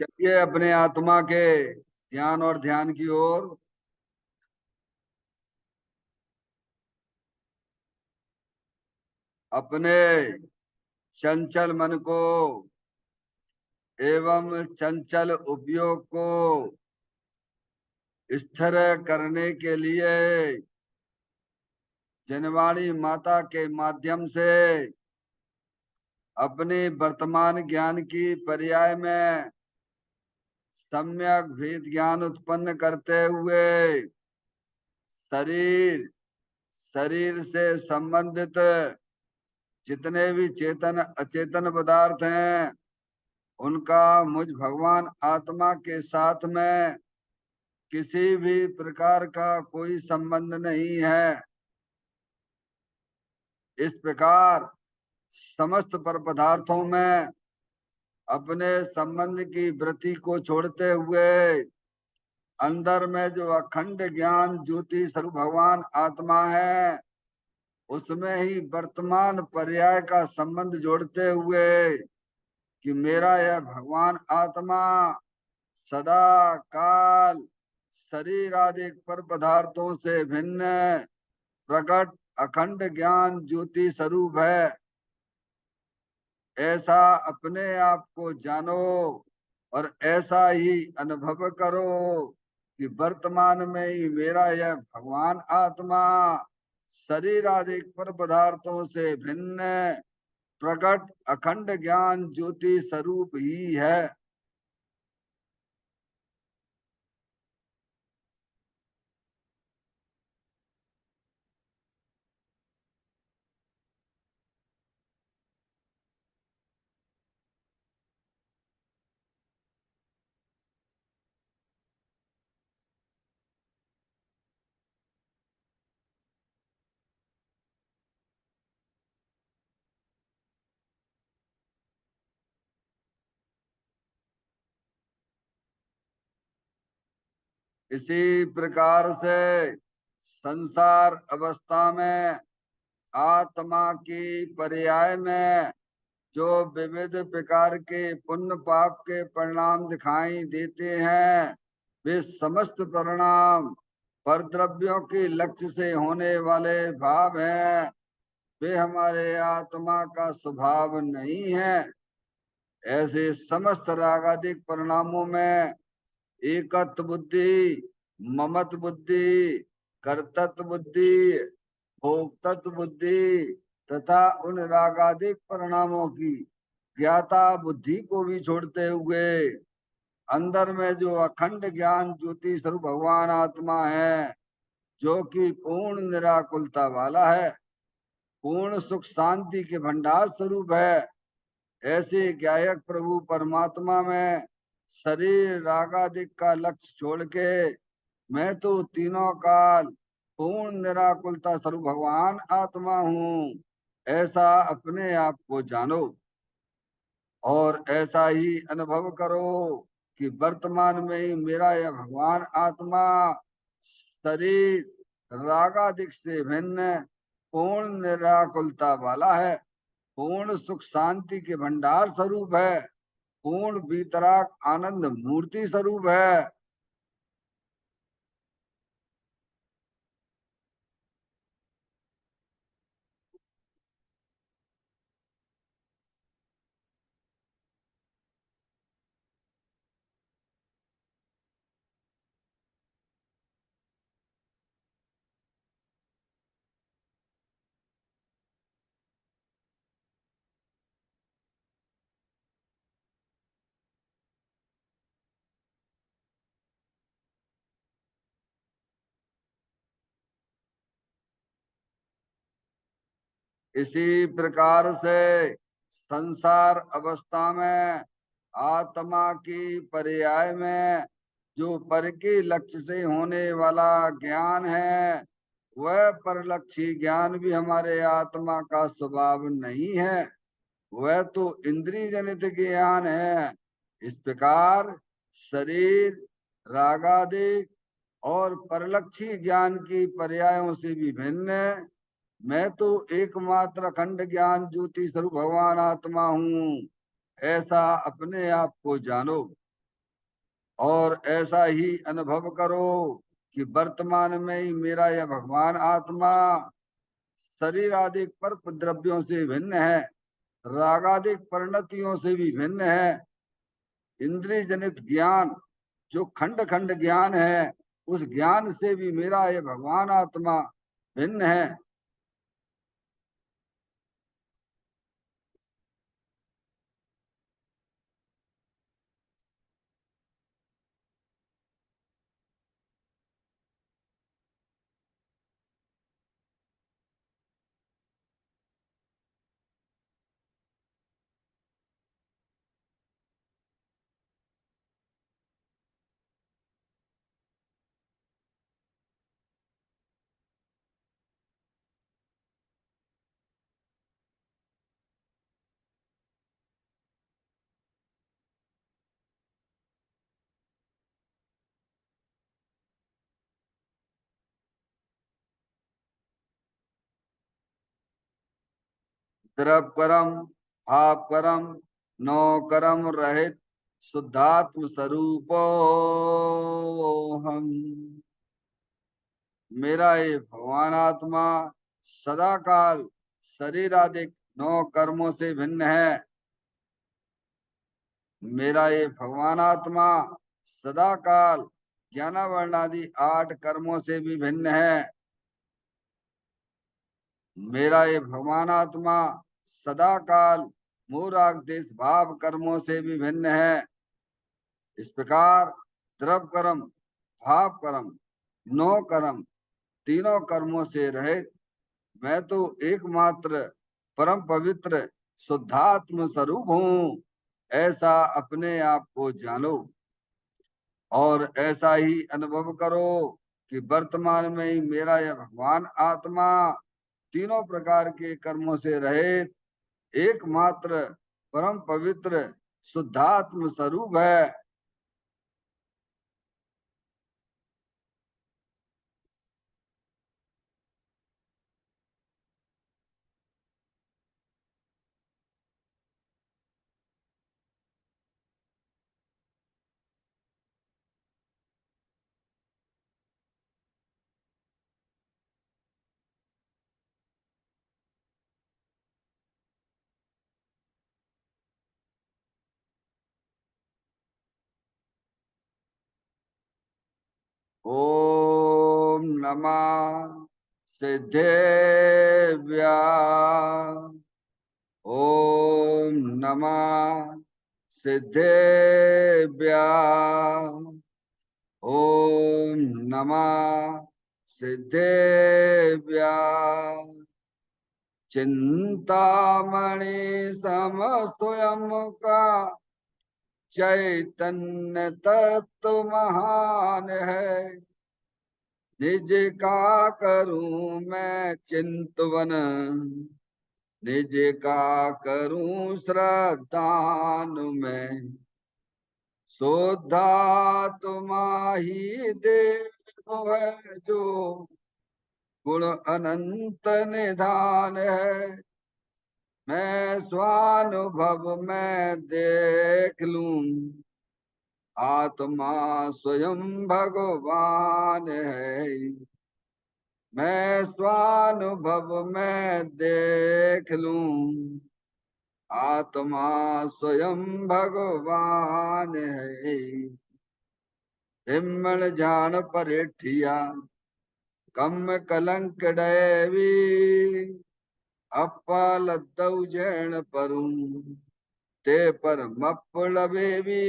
चलिए अपने आत्मा के ज्ञान और ध्यान की ओर। अपने चंचल मन को एवं चंचल उपयोग को स्थिर करने के लिए जनवाणी माता के माध्यम से अपने वर्तमान ज्ञान की पर्याय में सम्यक भेद ज्ञान उत्पन्न करते हुए शरीर शरीर से संबंधित जितने भी चेतन अचेतन पदार्थ हैं उनका मुझ भगवान आत्मा के साथ में किसी भी प्रकार का कोई संबंध नहीं है। इस प्रकार समस्त पर पदार्थों में अपने संबंध की वृत्ति को छोड़ते हुए अंदर में जो अखंड ज्ञान ज्योति स्वरूप भगवान आत्मा है उसमें ही वर्तमान पर्याय का संबंध जोड़ते हुए कि मेरा यह भगवान आत्मा सदा काल शरीर आदि पर पदार्थों से भिन्न प्रकट अखंड ज्ञान ज्योति स्वरूप है। ऐसा अपने आप को जानो और ऐसा ही अनुभव करो कि वर्तमान में ही मेरा यह भगवान आत्मा शरीर आदि पर पदार्थों से भिन्न प्रकट अखंड ज्ञान ज्योति स्वरूप ही है। इसी प्रकार से संसार अवस्था में आत्मा की पर्याय में जो विविध प्रकार के पुण्य पाप के परिणाम दिखाई देते हैं वे समस्त परिणाम पर द्रव्यों के लक्ष्य से होने वाले भाव हैं। वे हमारे आत्मा का स्वभाव नहीं है। ऐसे समस्त रागादिक परिणामों में एकत्व बुद्धि, ममत्व बुद्धि, कर्तृत्व बुद्धि, भोक्तत्व बुद्धि तथा उन रागादिक परिणामों की ज्ञाता बुद्धि को भी छोड़ते हुए अंदर में जो अखंड ज्ञान ज्योति स्वरूप भगवान आत्मा है जो कि पूर्ण निराकुलता वाला है, पूर्ण सुख शांति के भंडार स्वरूप है, ऐसे ज्ञायक प्रभु परमात्मा में शरीर रागादिक का लक्ष्य छोड़ के मैं तो तीनों काल पूर्ण निराकुलता स्वरूप भगवान आत्मा हूँ, ऐसा अपने आप को जानो और ऐसा ही अनुभव करो कि वर्तमान में ही मेरा यह भगवान आत्मा शरीर रागादिक से भिन्न पूर्ण निराकुलता वाला है, पूर्ण सुख शांति के भंडार स्वरूप है, पूर्ण वीतराग आनंद मूर्ति स्वरूप है। इसी प्रकार से संसार अवस्था में आत्मा की पर्याय में जो पर के लक्ष्य से होने वाला ज्ञान है वह परलक्षी ज्ञान भी हमारे आत्मा का स्वभाव नहीं है, वह तो इंद्रिय जनित ज्ञान है। इस प्रकार शरीर रागादिक और परलक्षी ज्ञान की पर्यायों से भी भिन्न मैं तो एकमात्र अखंड ज्ञान ज्योति स्वरूप भगवान आत्मा हूँ, ऐसा अपने आप को जानो। और ऐसा ही अनुभव करो कि वर्तमान में ही मेरा यह भगवान आत्मा शरीर आदि पर द्रव्यों से भिन्न है, रागादिक परिणतियों से भी भिन्न है। इंद्रिय जनित ज्ञान जो खंड खंड ज्ञान है, उस ज्ञान से भी मेरा ये भगवान आत्मा भिन्न है। द्रव कर्म भाव कर्म नौ कर्म रहित शुद्धात्म स्वरूपो हम। मेरा ये भगवान आत्मा सदा काल शरीर आदि नौ कर्मों से भिन्न है। मेरा ये भगवान आत्मा सदा काल ज्ञानावर्ण आदि 8 कर्मों से भी भिन्न है। मेरा ये भगवान आत्मा सदा काल मूराग देश भाव कर्मों से भी भिन्न है। इस प्रकार द्रव कर्म भाव कर्म नौ कर्म तीनों कर्मों से रहित मैं तो एकमात्र परम पवित्र शुद्धात्म स्वरूप हूँ, ऐसा अपने आप को जानो। और ऐसा ही अनुभव करो कि वर्तमान में ही मेरा यह भगवान आत्मा तीनों प्रकार के कर्मों से रहित एकमात्र परम पवित्र शुद्धात्म स्वरूप है। ओम नमः सिद्धेभ्य। ओम नमः सिद्धेभ्य। ओम नमः सिद्धेभ्य। चिंतामणि सम स्वयं का चैतन्य तत्व महान है। निज का करूं मैं चिंतवन, निज का करूं श्रद्धान में। शोधा तुम्हारी देव है जो गुण अनंत निधान है। मैं स्वानुभव में देख लूं आत्मा स्वयं भगवान है। मैं स्वानुभव में देख लूं आत्मा स्वयं भगवान है। हिम्मण जान परेठिया कम कलंक डैवी, अपाल दौजण परूं ते पर मपड़बेवी।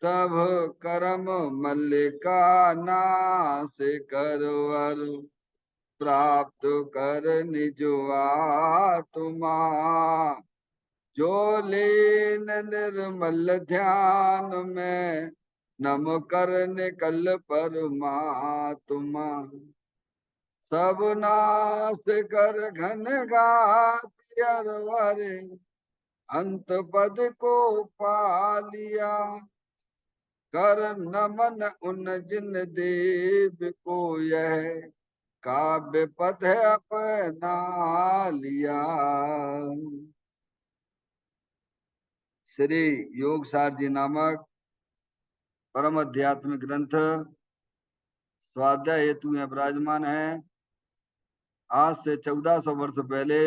सब कर्म मल्लिका नाश करवर, प्राप्त कर निज आत्मा। जो लीन निर्मल ध्यान में नम कर निकल परमात्मा। सब नाश कर घन गात अरवर, अंत पद को पा लिया। कर नमन उन जिन देव को यह काव्य पद अपना लिया। श्री योगसार जी नामक परम आध्यात्मिक ग्रंथ स्वाध्याय हेतु यहाँ विराजमान है। आज से 1400 वर्ष पहले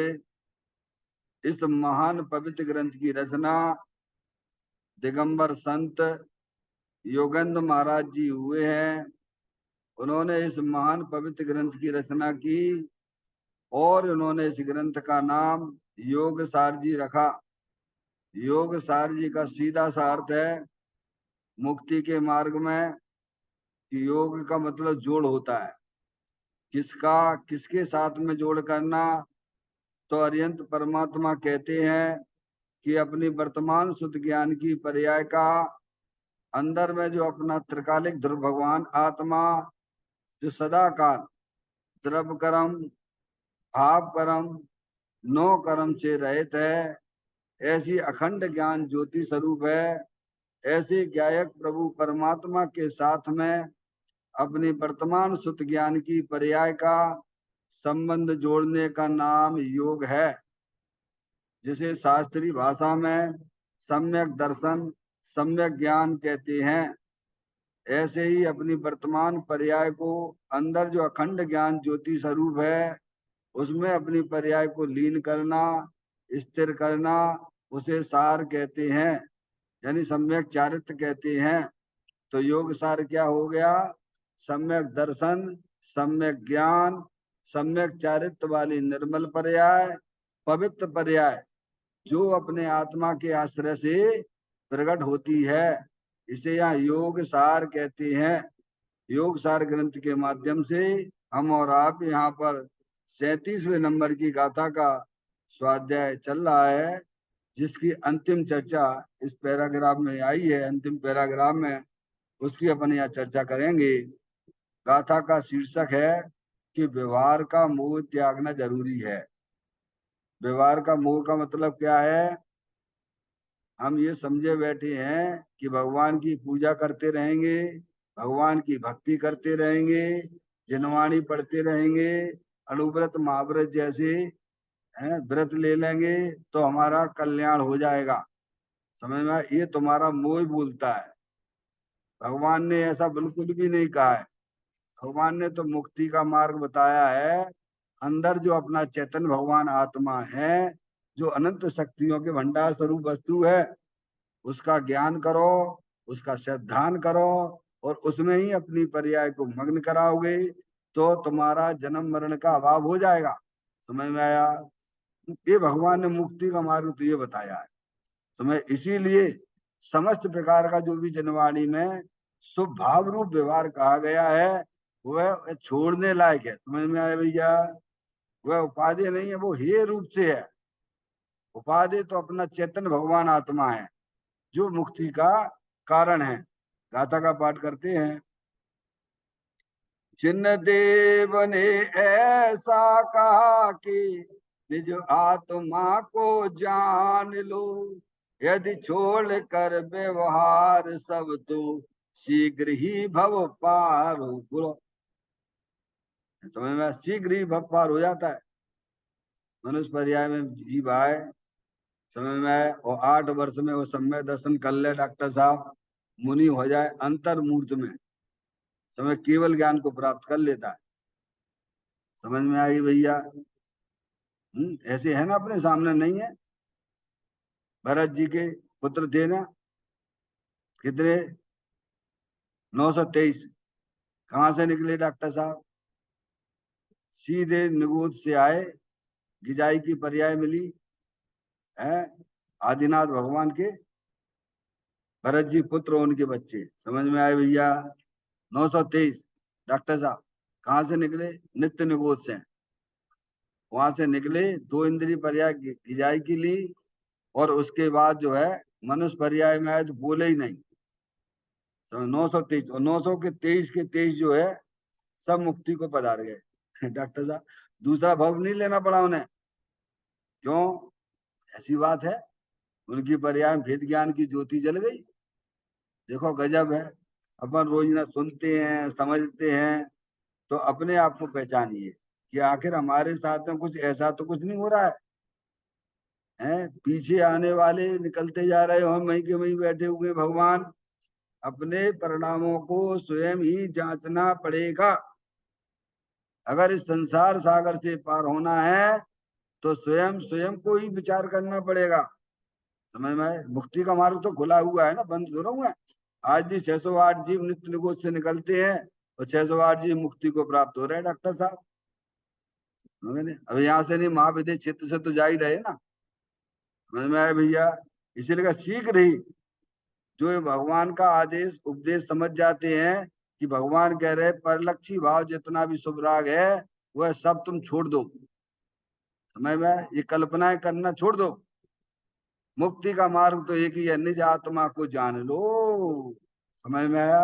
इस महान पवित्र ग्रंथ की रचना दिगंबर संत योगेंद्र महाराज जी हुए हैं। उन्होंने इस महान पवित्र ग्रंथ की रचना की और उन्होंने इस ग्रंथ का नाम योग सार जी रखा। योग सार जी का सीधा सा अर्थ है मुक्ति के मार्ग में कि योग का मतलब जोड़ होता है। किसका किसके साथ में जोड़ करना? तो अरिहंत परमात्मा कहते हैं कि अपनी वर्तमान शुद्ध ज्ञान की पर्याय का अंदर में जो अपना त्रिकालिक ध्रुव भगवान आत्मा जो सदा काल द्रव कर्म भाव कर्म नो कर्म से रहित है, ऐसी अखंड ज्ञान ज्योति स्वरूप है। ऐसे ज्ञायक प्रभु परमात्मा के साथ में अपनी वर्तमान शुद्ध ज्ञान की पर्याय का संबंध जोड़ने का नाम योग है, जिसे शास्त्रीय भाषा में सम्यक दर्शन सम्यक ज्ञान कहते हैं। ऐसे ही अपनी वर्तमान पर्याय को अंदर जो अखंड ज्ञान ज्योति स्वरूप है उसमें अपनी पर्याय को लीन करना स्थिर करना उसे सार कहते हैं, यानी सम्यक चारित्र कहते हैं। तो योग सार क्या हो गया? सम्यक दर्शन सम्यक ज्ञान सम्यक चारित्र वाली निर्मल पर्याय पवित्र पर्याय जो अपने आत्मा के आश्रय से प्रकट होती है, इसे यहाँ योग सार कहते हैं। योग सार ग्रंथ के माध्यम से हम और आप यहाँ पर 37वें नंबर की गाथा का स्वाध्याय चल रहा है, जिसकी अंतिम चर्चा इस पैराग्राफ में आई है। अंतिम पैराग्राफ में उसकी अपन यहाँ चर्चा करेंगे। गाथा का शीर्षक है कि व्यवहार का मोह त्यागना जरूरी है। व्यवहार का मोह का मतलब क्या है? हम ये समझे बैठे हैं कि भगवान की पूजा करते रहेंगे, भगवान की भक्ति करते रहेंगे, जिनवाणी पढ़ते रहेंगे, अणुव्रत महाव्रत जैसे व्रत ले लेंगे तो हमारा कल्याण हो जाएगा। समझ में? ये तुम्हारा मोह बोलता है। भगवान ने ऐसा बिल्कुल भी नहीं कहा है। भगवान ने तो मुक्ति का मार्ग बताया है। अंदर जो अपना चैतन्य भगवान आत्मा है, जो अनंत शक्तियों के भंडार स्वरूप वस्तु है, उसका ज्ञान करो, उसका श्रद्धान करो और उसमें ही अपनी पर्याय को मग्न कराओगे तो तुम्हारा जन्म मरण का अभाव हो जाएगा। समझ में आया? ये भगवान ने मुक्ति का मार्ग तो ये बताया है। समझ? इसीलिए समस्त प्रकार का जो भी जनवाणी में शुभ भाव रूप व्यवहार कहा गया है वह छोड़ने लायक है। समझ में आया भैया? वह उपाधि नहीं है, वो हे रूप से है। उपाधि तो अपना चेतन भगवान आत्मा है जो मुक्ति का कारण है। गाथा का पाठ करते हैं। चिन्ह देव ने ऐसा कहा कि निज आत्मा को जान लो, यदि छोड़ कर व्यवहार सब तो शीघ्र ही भव पार हो। बोलो, समझ में? शीघ्र ही भव पार हो जाता है। मनुष्य पर्याय में जीव आए, समझ में आए, और 8 वर्ष में वो समय दर्शन कर ले डॉक्टर साहब, मुनि हो जाए अंतर मूर्त में, समय केवल ज्ञान को प्राप्त कर लेता है। समझ में आई भैया? ऐसे है ना, अपने सामने नहीं है? भरत जी के पुत्र थे ना, कितने? 923। कहाँ से निकले डॉक्टर साहब? सीधे निगोद से आए, गिजाई की पर्याय मिली है, आदिनाथ भगवान के भरत जी पुत्र उनके बच्चे। समझ में आए भैया? 923 डॉक्टर साहब कहाँ से निकले? नित्य निगोद से। वहां से निकले, 2 इंद्रिय पर्याय गिजाई की ली और उसके बाद जो है मनुष्य पर्याय में आए तो बोले ही नहीं। 923 और 900 के 23 जो है सब मुक्ति को पधार गए। डॉक्टर साहब दूसरा भव नहीं लेना पड़ा उन्हें। क्यों? ऐसी बात है, उनकी पर्याय में भेद ज्ञान की ज्योति जल गई। देखो गजब है। अपन रोज ना सुनते हैं समझते हैं तो अपने आप को पहचानिए कि आखिर हमारे साथ में कुछ ऐसा तो कुछ नहीं हो रहा है। पीछे आने वाले निकलते जा रहे हो, हम वहीं के वहीं बैठे हुए हैं भगवान। अपने परिणामों को स्वयं ही जांचना पड़ेगा। अगर इस संसार सागर से पार होना है तो स्वयं स्वयं को ही विचार करना पड़ेगा। समझ में आए? मुक्ति का मार्ग तो खुला हुआ है ना, बंद थोड़ा हुआ है। आज भी 608 जीव नित्य निगोद से निकलते हैं और 608 जीव मुक्ति को प्राप्त हो रहे हैं डॉक्टर साहब। समझ गए? अब यहाँ से नहीं, महाविद्य क्षेत्र से तो जा ही रहे ना। समझ में आए भैया? इसीलिए शीघ्र ही जो ये भगवान का आदेश उपदेश समझ जाते हैं कि भगवान कह रहे परलक्षी भाव जितना भी शुभ राग है वह सब तुम छोड़ दो। समझ में आए? ये कल्पनाएं करना छोड़ दो। मुक्ति का मार्ग तो एक ही है, निज आत्मा को जान लो। समझ में आया?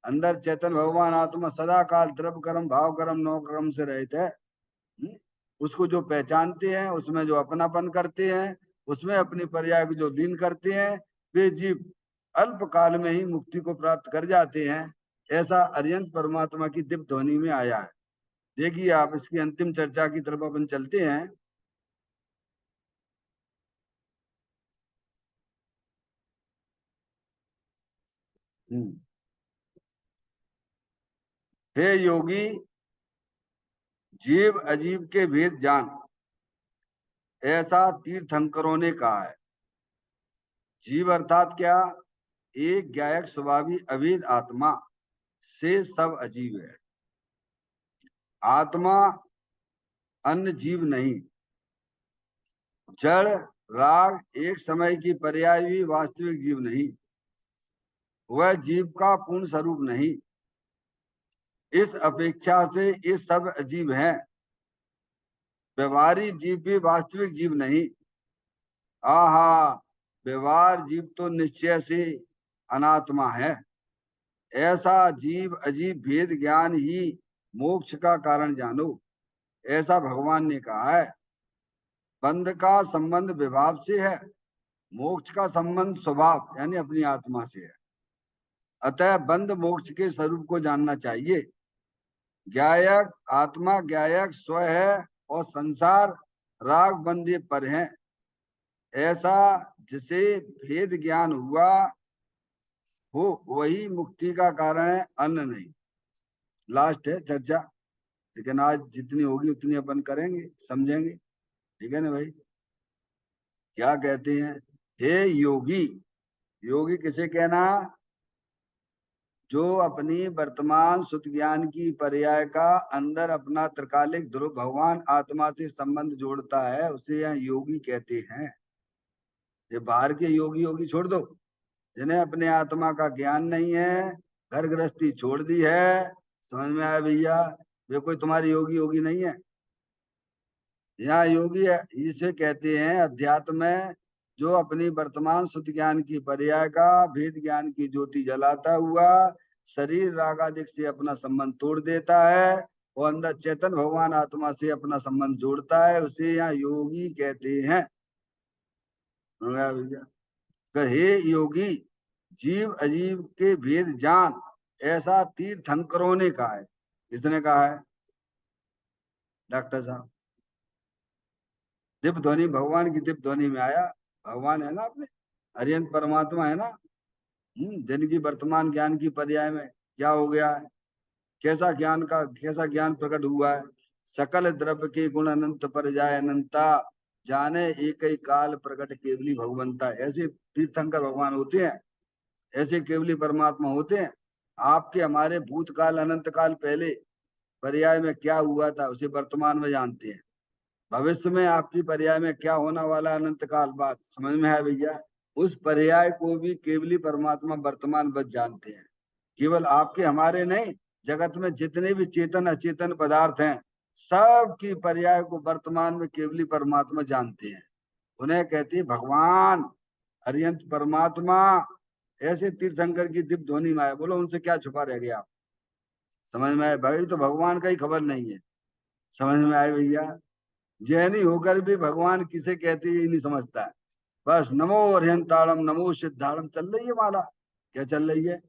अंदर चैतन्य भगवान आत्मा सदा काल द्रव्य कर्म भाव कर्म नौ कर्म से रहते हैं। उसको जो पहचानते हैं, उसमें जो अपनापन करते हैं, उसमें अपनी पर्याय को जो लीन करते हैं, वे जीव अल्प काल में ही मुक्ति को प्राप्त कर जाते हैं। ऐसा अरिहंत परमात्मा की दिव्य ध्वनि में आया है। देखिए आप, इसकी अंतिम चर्चा की तरफ अपन चलते हैं। हम्म। हे योगी, जीव अजीव के भेद जान, ऐसा तीर्थंकरों ने कहा है। जीव अर्थात क्या? एक गायक स्वभावी अभेद आत्मा से सब अजीव है। आत्मा अन्य जीव नहीं। जड़ राग एक समय की पर्याय भी वास्तविक जीव नहीं। वह जीव का पूर्ण स्वरूप नहीं। इस अपेक्षा से ये सब अजीब हैं। व्यवहारिक जीव भी वास्तविक जीव नहीं। आहा, व्यवहार जीव तो निश्चय से अनात्मा है। ऐसा जीव अजीब भेद ज्ञान ही मोक्ष का कारण जानो, ऐसा भगवान ने कहा है। बंध का संबंध विभाव से है, मोक्ष का संबंध स्वभाव यानी अपनी आत्मा से है। अतः बंध मोक्ष के स्वरूप को जानना चाहिए। ज्ञायक आत्मा ज्ञायक स्व है और संसार राग बंधे पर है। ऐसा जिसे भेद ज्ञान हुआ हो वही मुक्ति का कारण है, अन्य नहीं। लास्ट है चर्चा, लेकिन आज जितनी होगी उतनी अपन करेंगे, समझेंगे। ठीक है ना भाई? क्या कहते हैं? हे योगी, योगी किसे कहना? जो अपनी वर्तमान सुत ज्ञान की पर्याय का अंदर अपना त्रिकालिक ध्रुव भगवान आत्मा से संबंध जोड़ता है, उसे यह योगी कहते हैं। ये बाहर के योगी योगी छोड़ दो, जिन्हें अपने आत्मा का ज्ञान नहीं है, घर गृहस्थी छोड़ दी है। समझ में आया भैया? वे कोई तुम्हारी योगी योगी नहीं है। यहाँ योगी इसे कहते हैं अध्यात्म में जो अपनी वर्तमान शुद्ध ज्ञान की पर्याय का भेद ज्ञान की ज्योति जलाता हुआ शरीर रागादिक से अपना संबंध तोड़ देता है और अंदर चेतन भगवान आत्मा से अपना संबंध जोड़ता है, उसे यहाँ योगी कहते हैं। समझ में आया भैया? हे योगी, जीव अजीव के भेद जान, ऐसा तीर्थंकरों ने कहा है। किसने कहा है? डॉक्टर साहब। दिव्य ध्वनि भगवान की दिव्य ध्वनि में आया। भगवान है ना अपने, अरिहंत परमात्मा है ना। जिनकी वर्तमान ज्ञान की पर्याय में क्या हो गया है? कैसा ज्ञान प्रकट हुआ है? सकल द्रव्य के गुण अनंत पर जाए अनंता, जाने एक ही काल प्रकट केवली भगवंता। ऐसे तीर्थंकर भगवान होते हैं, ऐसे केवली परमात्मा होते हैं। आपके हमारे भूतकाल अनंत काल पहले पर्याय में क्या हुआ था उसे वर्तमान में जानते हैं। भविष्य में आपकी पर्याय में क्या होना वाला अनंत काल बाद। समझ में है भैया? उस पर्याय को भी केवली परमात्मा वर्तमान बस जानते हैं। केवल आपके हमारे नहीं, जगत में जितने भी चेतन अचेतन पदार्थ हैं सब की पर्याय को वर्तमान में केवली परमात्मा जानते हैं। उन्हें कहते हैं भगवान, अरिहंत परमात्मा। ऐसे तीर्थंकर की दिव्य ध्वनि में आया। बोलो उनसे क्या छुपा रह गया? समझ में आए भाई? तो भगवान का ही खबर नहीं है। समझ में आए भैया? जैनी होकर भी भगवान किसे कहते हैं ये नहीं समझता है। बस नमो अरिहंताड़म नमो सिद्धाड़म चल रही है माला। क्या चल रही है?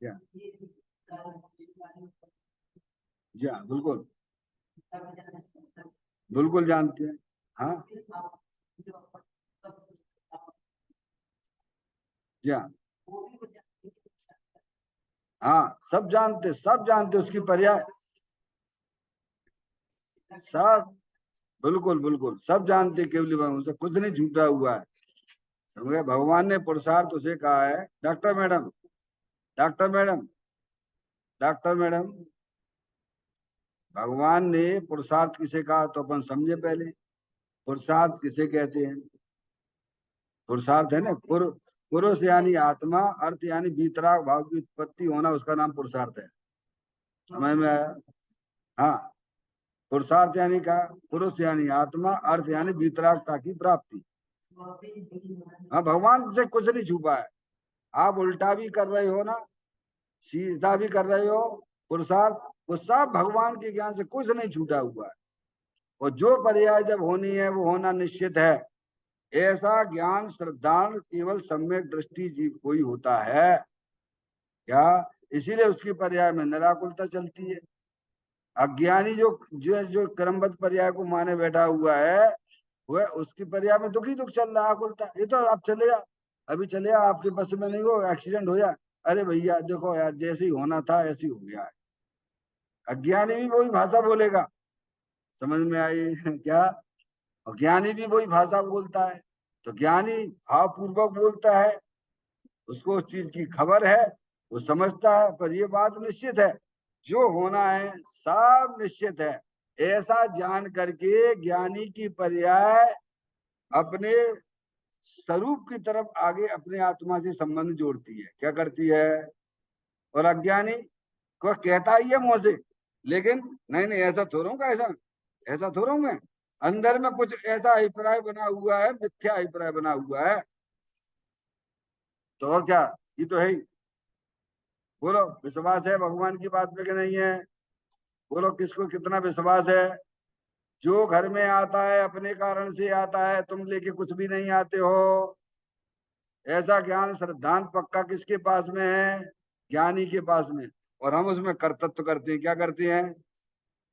क्या? जी हाँ, बिल्कुल। बिल्कुल जानते हैं। हाँ, जी हाँ। हाँ, सब जानते उसकी पर्याय, सब, बिल्कुल बिल्कुल सब जानते, केवल उनसे कुछ नहीं छूटा हुआ है। समझ गए, भगवान ने पुरुषार्थ उसे कहा है। Doctor madam, doctor madam, doctor madam, भगवान ने पुरुषार्थ किसे कहा तो अपन समझे पहले। पुरुषार्थ किसे कहते हैं? पुरुषार्थ है ना, पुरुष यानी आत्मा, अर्थ यानी वीतराग भाव की उत्पत्ति होना, उसका नाम पुरुषार्थ है। समझ में आया? हाँ, पुरुषार्थ यानी क्या? पुरुष यानी आत्मा, अर्थ यानी वीतरागता की प्राप्ति। हाँ, भगवान से कुछ नहीं छुपा है। आप उल्टा भी कर रहे हो ना, सीधा भी कर रहे हो, पुरुषार्थ, वो सब भगवान के ज्ञान से कुछ नहीं छूटा हुआ है। और जो पर्याय जब होनी है वो होना निश्चित है। ऐसा ज्ञान श्रद्धान केवल सम्यक दृष्टि जीव को ही होता है। क्या? इसीलिए उसकी पर्याय में निराकुलता चलती है। अज्ञानी जो जो जो क्रमबद्ध पर्याय को माने बैठा हुआ है, वह उसकी पर्याय में दुखी दुख चल रहा है, आकुलता। ये तो आप चलेगा, अभी चलेगा, आपके बस में नहीं हो, एक्सीडेंट हो जाए, अरे भैया देखो यार, जैसे ही होना था ऐसे ही हो गया है। अज्ञानी भी वही भाषा बोलेगा। समझ में आई क्या? और ज्ञानी भी वही भाषा बोलता है। तो ज्ञानी भावपूर्वक बोलता है, उसको उस चीज की खबर है, वो समझता है, पर ये बात निश्चित है, जो होना है सब निश्चित है। ऐसा जान करके ज्ञानी की पर्याय अपने स्वरूप की तरफ आगे अपने आत्मा से संबंध जोड़ती है। क्या करती है? और अज्ञानी को कहता ही है मुंह से, लेकिन नहीं नहीं ऐसा थोड़ा हूँ, ऐसा ऐसा थोड़ा हूँ मैं, अंदर में कुछ ऐसा अभिप्राय बना हुआ है, मिथ्या अभिप्राय बना हुआ है। तो और क्या, ये तो है ही। बोलो, विश्वास है भगवान की बात पे कि नहीं है? बोलो, किसको कितना विश्वास है? जो घर में आता है अपने कारण से आता है, तुम लेके कुछ भी नहीं आते हो। ऐसा ज्ञान श्रद्धांत पक्का किसके पास में है? ज्ञानी के पास में। और हम उसमें कर्तृत्व करते हैं। क्या करते हैं?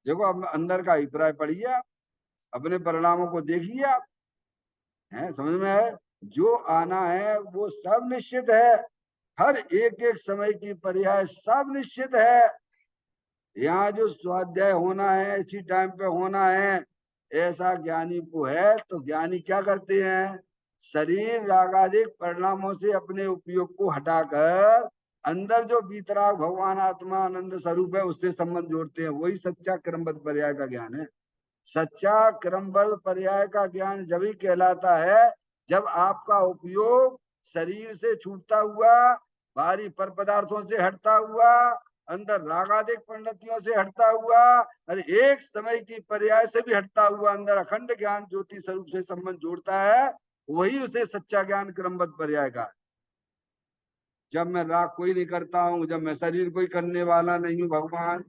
देखो, अब अंदर का अभिप्राय पढ़िए आप, अपने परिणामों को देखिए आप, है समझ में आए? जो आना है वो सब निश्चित है। हर एक एक समय की पर्याय सब निश्चित है। यहाँ जो स्वाध्याय होना है इसी टाइम पे होना है, ऐसा ज्ञानी को है। तो ज्ञानी क्या करते हैं? शरीर रागादिक परिणामों से अपने उपयोग को हटाकर अंदर जो बीतराग भगवान आत्मा आनंद स्वरूप है उससे संबंध जोड़ते हैं। वही सच्चा क्रमबद्ध पर्याय का ज्ञान है। सच्चा क्रमबद्ध पर्याय का ज्ञान जब ही कहलाता है जब आपका उपयोग शरीर से छूटता हुआ, बाहरी पर पदार्थों से हटता हुआ, अंदर रागादिक परिणतियों से हटता हुआ, और एक समय की पर्याय से भी हटता हुआ अंदर अखंड ज्ञान ज्योति स्वरूप से संबंध जोड़ता है, वही उसे सच्चा ज्ञान क्रमबद्ध पर्याय का। जब मैं राग कोई नहीं करता हूँ, जब मैं शरीर कोई करने वाला नहीं हूँ, भगवान,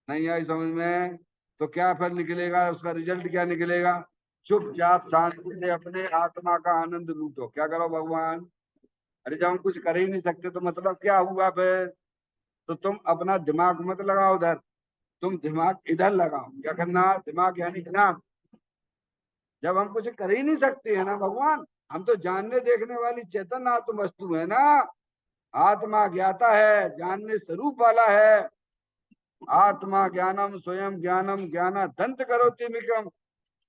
नहीं आई समझ में, तो क्या फिर निकलेगा? उसका रिजल्ट क्या निकलेगा? चुपचाप शांति से अपने आत्मा का आनंद लूटो। क्या करो भगवान? अरे जब हम कुछ कर ही नहीं सकते तो मतलब क्या हुआ फिर? तो तुम अपना दिमाग मत लगाओ उधर, तुम दिमाग इधर लगाओ। क्या करना? दिमाग यानी ज्ञान। जब हम कुछ कर ही नहीं सकते है ना भगवान, हम तो जानने देखने वाली चेतन आत्म वस्तु है ना। आत्मा ज्ञाता है, जानने स्वरूप वाला है। आत्मा ज्ञानम स्वयं ज्ञानम ज्ञाना दंत करोति मिकम,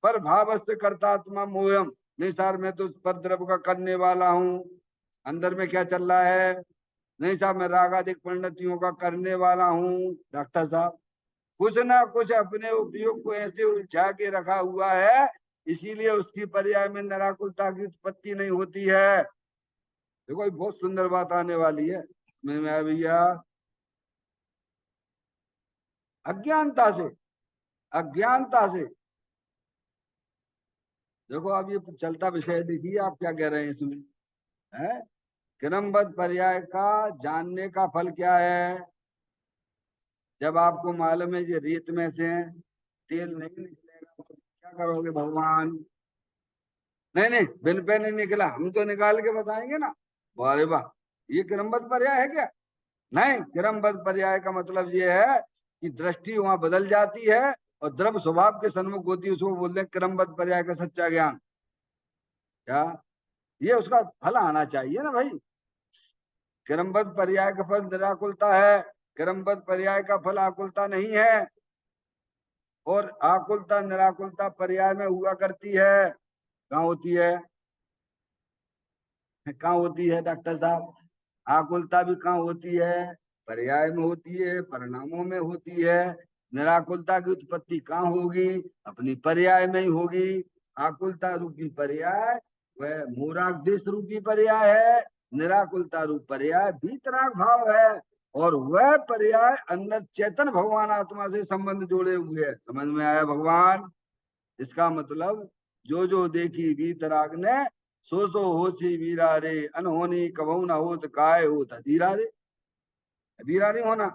पर भावस्त कर्तात्मा मोयम। नहीं सर, मैं तो पर द्रव्य का करने वाला हूँ। अंदर में क्या चल रहा है? नहीं साहब, मैं रागादिक परिणतियों का करने वाला हूँ। डॉक्टर साहब, कुछ ना कुछ अपने उपयोग को ऐसे उलझा के रखा हुआ है, इसीलिए उसकी पर्याय में निराकुलता की उत्पत्ति नहीं होती है। देखो, ये बहुत सुंदर बात आने वाली है। मैं भैया, अज्ञानता से, अज्ञानता से, देखो अब ये चलता विषय देखिए आप क्या कह रहे हैं इसमें, है? क्रमबद्ध पर्याय का जानने का फल क्या है? जब आपको मालूम है ये रेत में से तेल नहीं निकलेगा तो क्या करोगे भगवान? नहीं नहीं, बिन पे नहीं निकला, हम तो निकाल के बताएंगे ना। अरे वाह, ये क्रमबद्ध पर्याय है क्या? नहीं, क्रमबद्ध पर्याय का मतलब ये है कि दृष्टि वहां बदल जाती है और द्रव्य स्वभाव के सन्मुख होती है, उसको बोलते हैं क्रमबद्ध पर्याय का सच्चा ज्ञान। क्या? ये उसका फल आना चाहिए ना भाई। क्रमबद्ध पर्याय का फल निराकुलता है, क्रमबद्ध पर्याय का फल आकुलता नहीं है। और आकुलता निराकुलता पर्याय में हुआ करती है। कहाँ होती है? कहाँ होती है डॉक्टर साहब? आकुलता भी कहाँ होती है? पर्याय में होती है, परिणामों में होती है। निराकुलता की उत्पत्ति कहाँ होगी? अपनी पर्याय में ही होगी। आकुलता रूपी पर्याय वह मूराग्देश रूपी पर्याय है, निराकुलता रूप पर्याय वीतराग भाव है। और वह पर्याय अंदर चेतन भगवान आत्मा से संबंध जोड़े हुए है। समझ में आया भगवान? इसका मतलब जो देखी वीतराग ने, सो होसी वीरा रे, अनहोनी कबहू न होत काय होत अधीरा रे। अधीरा नहीं होना,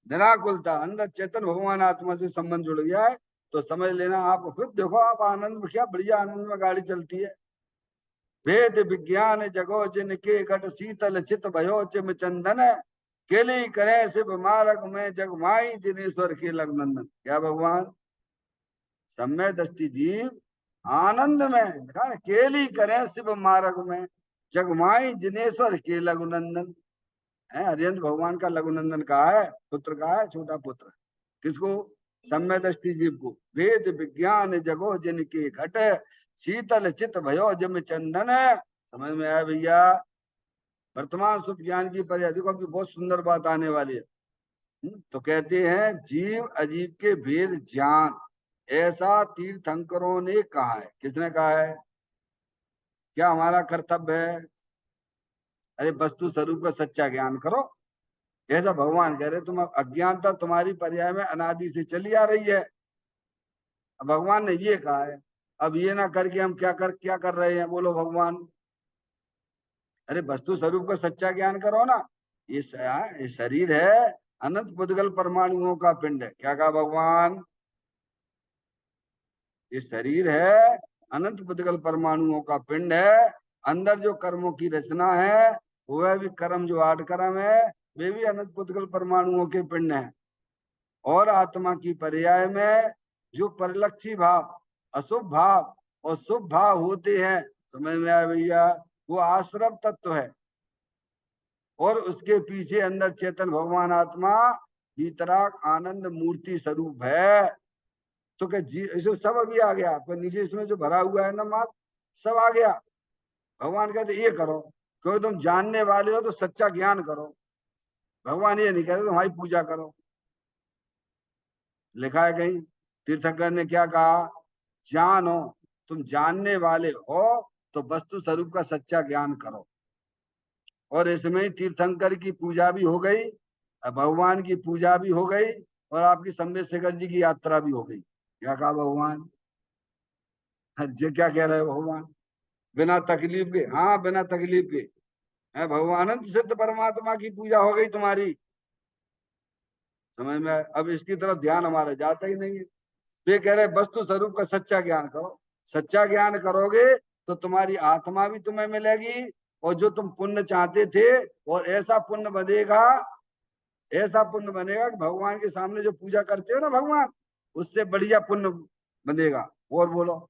निराकुलता अंदर चेतन भगवान आत्मा से संबंध जुड़ गया है। तो समझ लेना, आप खुद देखो, आप आनंद में, क्या बढ़िया आनंद में गाड़ी चलती है। वेद विज्ञान जगो जिनके घट शीतल चित भयो चिम चंदन, केली करे शिव मारक में जगमाई जिनेश्वर के लघुनंदन। क्या भगवान सम्य दृष्टि जीव आनंद में केली करें शिव मार्ग में, जगमाई जिनेश्वर के लघुनंदन है। हरियंत भगवान का लघुनंदन कहा है, पुत्र का है, छोटा पुत्र। किसको? सम्य दृष्टि जीव को। वेद विज्ञान जगो जिनके घट शीतल चित भयो जिम चंदन है। समझ में आया भैया? वर्तमान सुख ज्ञान की पर्याय देखो, अभी बहुत सुंदर बात आने वाली है। तो कहते हैं जीव अजीव के भेद ज्ञान, ऐसा तीर्थंकरों ने कहा है। किसने कहा है? क्या हमारा कर्तव्य है? अरे वस्तु स्वरूप का सच्चा ज्ञान करो, ऐसा भगवान कह रहे। तुम अज्ञानता तुम्हारी पर्याय में अनादि से चली आ रही है। अब भगवान ने ये कहा है, अब ये ना करके हम क्या कर रहे हैं? बोलो भगवान। अरे वस्तु स्वरूप का सच्चा ज्ञान करो ना। ये शरीर है अनंत पुद्गल परमाणुओं का पिंड है। क्या कहा भगवान? ये शरीर है अनंत पुद्गल परमाणुओं का पिंड है। अंदर जो कर्मों की रचना है, वह भी कर्म, जो 8 कर्म है, वे भी अनंत पुद्गल परमाणुओं के पिंड है। और आत्मा की पर्याय में जो परिलक्षी भाव, अशुभ भाव और शुभ भाव होते हैं, समझ में आया भैया? वो आश्रव तत्व है। और उसके पीछे अंदर चेतन भगवान आत्मा वितराग आनंद मूर्ति स्वरूप है। तो क्या जी इसमें सब अभी आ गया आपका? नीचे इसमें जो भरा हुआ है ना माल, सब आ गया। भगवान कहते ये करो, क्योंकि तुम जानने वाले हो तो सच्चा ज्ञान करो। भगवान ये नहीं कहते तुम्हारी पूजा करो। लिखा है कहीं, तीर्थंकर ने क्या कहा? जानो, तुम जानने वाले हो तो वस्तु स्वरूप का सच्चा ज्ञान करो। और इसमें ही तीर्थंकर की पूजा भी हो गई, भगवान की पूजा भी हो गई, और आपकी संबेशेखर जी की यात्रा भी हो गई। क्या कहा भगवान? ये क्या कह रहे हो भगवान? बिना तकलीफ के, हाँ बिना तकलीफ के है भगवान। अनंत सिद्ध परमात्मा की पूजा हो गई तुम्हारी। समझ में आया? अब इसकी तरफ ध्यान हमारा जाता ही नहीं है। वे कह रहे वस्तु स्वरूप का सच्चा ज्ञान करो। सच्चा ज्ञान करोगे तो तुम्हारी आत्मा भी तुम्हें मिलेगी, और जो तुम पुण्य चाहते थे, और ऐसा पुण्य बनेगा, ऐसा पुण्य बनेगा कि भगवान के सामने जो पूजा करते हो ना भगवान, उससे बढ़िया पुण्य बनेगा। और बोलो,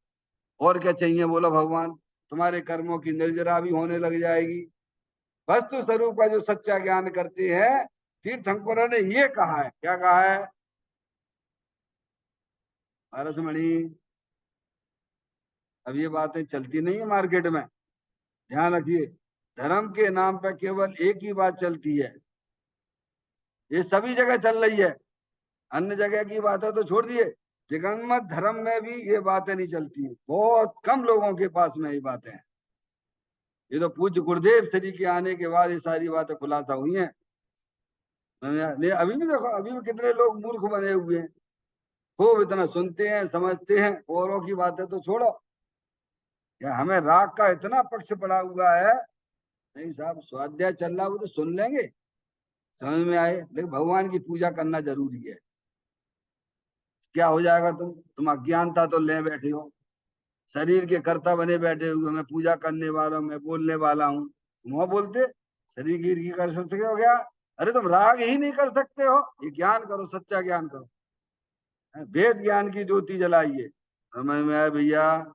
और क्या चाहिए? बोलो भगवान। तुम्हारे कर्मों की निर्जरा भी होने लग जाएगी। वस्तु स्वरूप का जो सच्चा ज्ञान करते हैं, तीर्थंकरों ने ये कहा है। क्या कहा है? पारसमणि, अब ये बातें चलती नहीं है मार्केट में, ध्यान रखिए। धर्म के नाम पर केवल एक ही बात चलती है, ये सभी जगह चल रही है। अन्य जगह की बातें तो छोड़ दिए, जगन्नाथ धर्म में भी ये बातें नहीं चलती। बहुत कम लोगों के पास में ये बातें हैं। ये तो पूज्य गुरुदेव श्री के आने के बाद ये सारी बातें खुलासा हुई हैं। नहीं, अभी भी देखो, अभी भी कितने लोग मूर्ख बने हुए हैं। खूब इतना सुनते हैं, समझते हैं, औरों की बातें तो छोड़ो। या हमें राग का इतना पक्ष पड़ा हुआ है। नहीं साहब, स्वाध्याय चल रहा, वो तो सुन लेंगे, समझ में आए, लेकिन भगवान की पूजा करना जरूरी है। क्या हो जाएगा? तुम अज्ञानता तो ले बैठे हो, शरीर के कर्ता बने बैठे हुए, मैं पूजा करने वाला हूँ, मैं बोलने वाला हूँ। तुम वो बोलते शरीर की कर सकते हो क्या? अरे तुम राग ही नहीं कर सकते हो, ये ज्ञान करो, सच्चा ज्ञान करो। वेद ज्ञान की ज्योति जलाइए। समझ में आया भैया?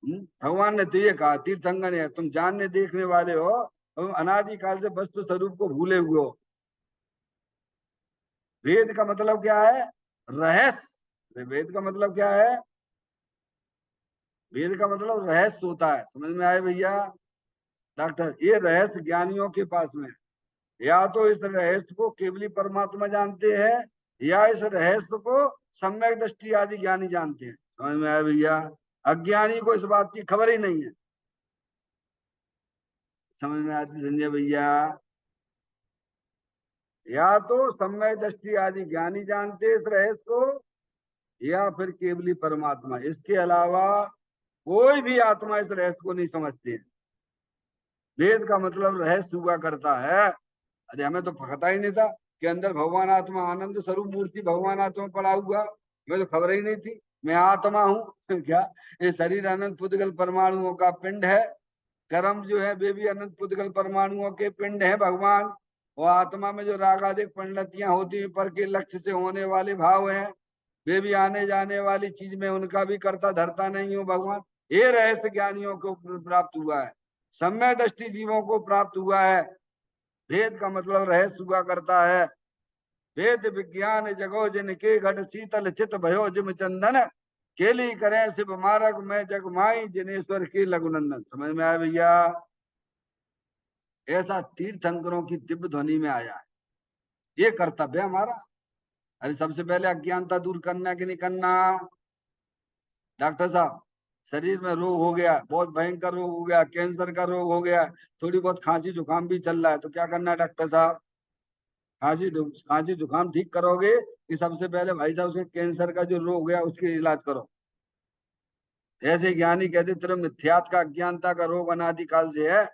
भगवान ने तो ये कहा, तीर्थंकर ने, तुम जानने देखने वाले हो तुम अनादिकाल से वस्तु स्वरूप को भूले हुए हो। वेद का मतलब क्या है? रहस्य। वेद का मतलब क्या है? वेद का मतलब रहस्य होता है। समझ में आए भैया? डॉक्टर, ये रहस्य ज्ञानियों के पास में है। या तो इस रहस्य को केवली परमात्मा जानते हैं, या इस रहस्य को सम्यक दृष्टि आदि ज्ञानी जानते हैं। समझ में आया भैया? अज्ञानी को इस बात की खबर ही नहीं है। समझ में आती संजय भैया? या तो सम्यक दृष्टि आदि ज्ञानी जानते हैं इस रहस्य को, या फिर केवली परमात्मा। इसके अलावा कोई भी आत्मा इस रहस्य को नहीं समझती है। वेद का मतलब रहस्य हुआ करता है। अरे हमें तो पता ही नहीं था कि अंदर भगवान आत्मा आनंद स्वरूप मूर्ति भगवान आत्मा पड़ा हुआ। हमें तो खबर ही नहीं थी। मैं आत्मा हूँ क्या? ये शरीर अनंत पुद्गल परमाणुओं का पिंड है। कर्म जो है वे भी अनंत पुद्गल परमाणुओं के पिंड है भगवान। और आत्मा में जो रागादिक परिणतियां होती हैं, पर के लक्ष्य से होने वाले भाव हैं, वे भी आने जाने वाली चीज में उनका भी कर्ता धरता नहीं हो भगवान। ये रहस्य ज्ञानियों को प्राप्त हुआ है, सम्यक दृष्टि जीवों को प्राप्त हुआ है। वेद का मतलब रहस्य हुआ करता है। वेद विज्ञान जगो जिन के घट शीतल चित भयो जिम चंदन, केली करें शिव मारक में जगमाई जिनेश्वर के लघुनंदन। समझ में आया भैया? ऐसा तीर्थंकरों की दिव्य ध्वनि में आया है। ये कर्तव्य है हमारा। अरे सबसे पहले अज्ञानता दूर करना कि नहीं करना? डॉक्टर साहब, शरीर में रोग हो गया, बहुत भयंकर रोग हो गया, कैंसर का रोग हो गया, थोड़ी बहुत खांसी जुकाम भी चल रहा है, तो क्या करना है डॉक्टर साहब? खांसी जुकाम ठीक करोगे कि सबसे पहले भाई साहब उसके कैंसर का जो रोग गया उसके इलाज करो? ऐसे ज्ञानी कहते तेरे मिथ्यात का अज्ञानता का रोग अनादिकाल से है।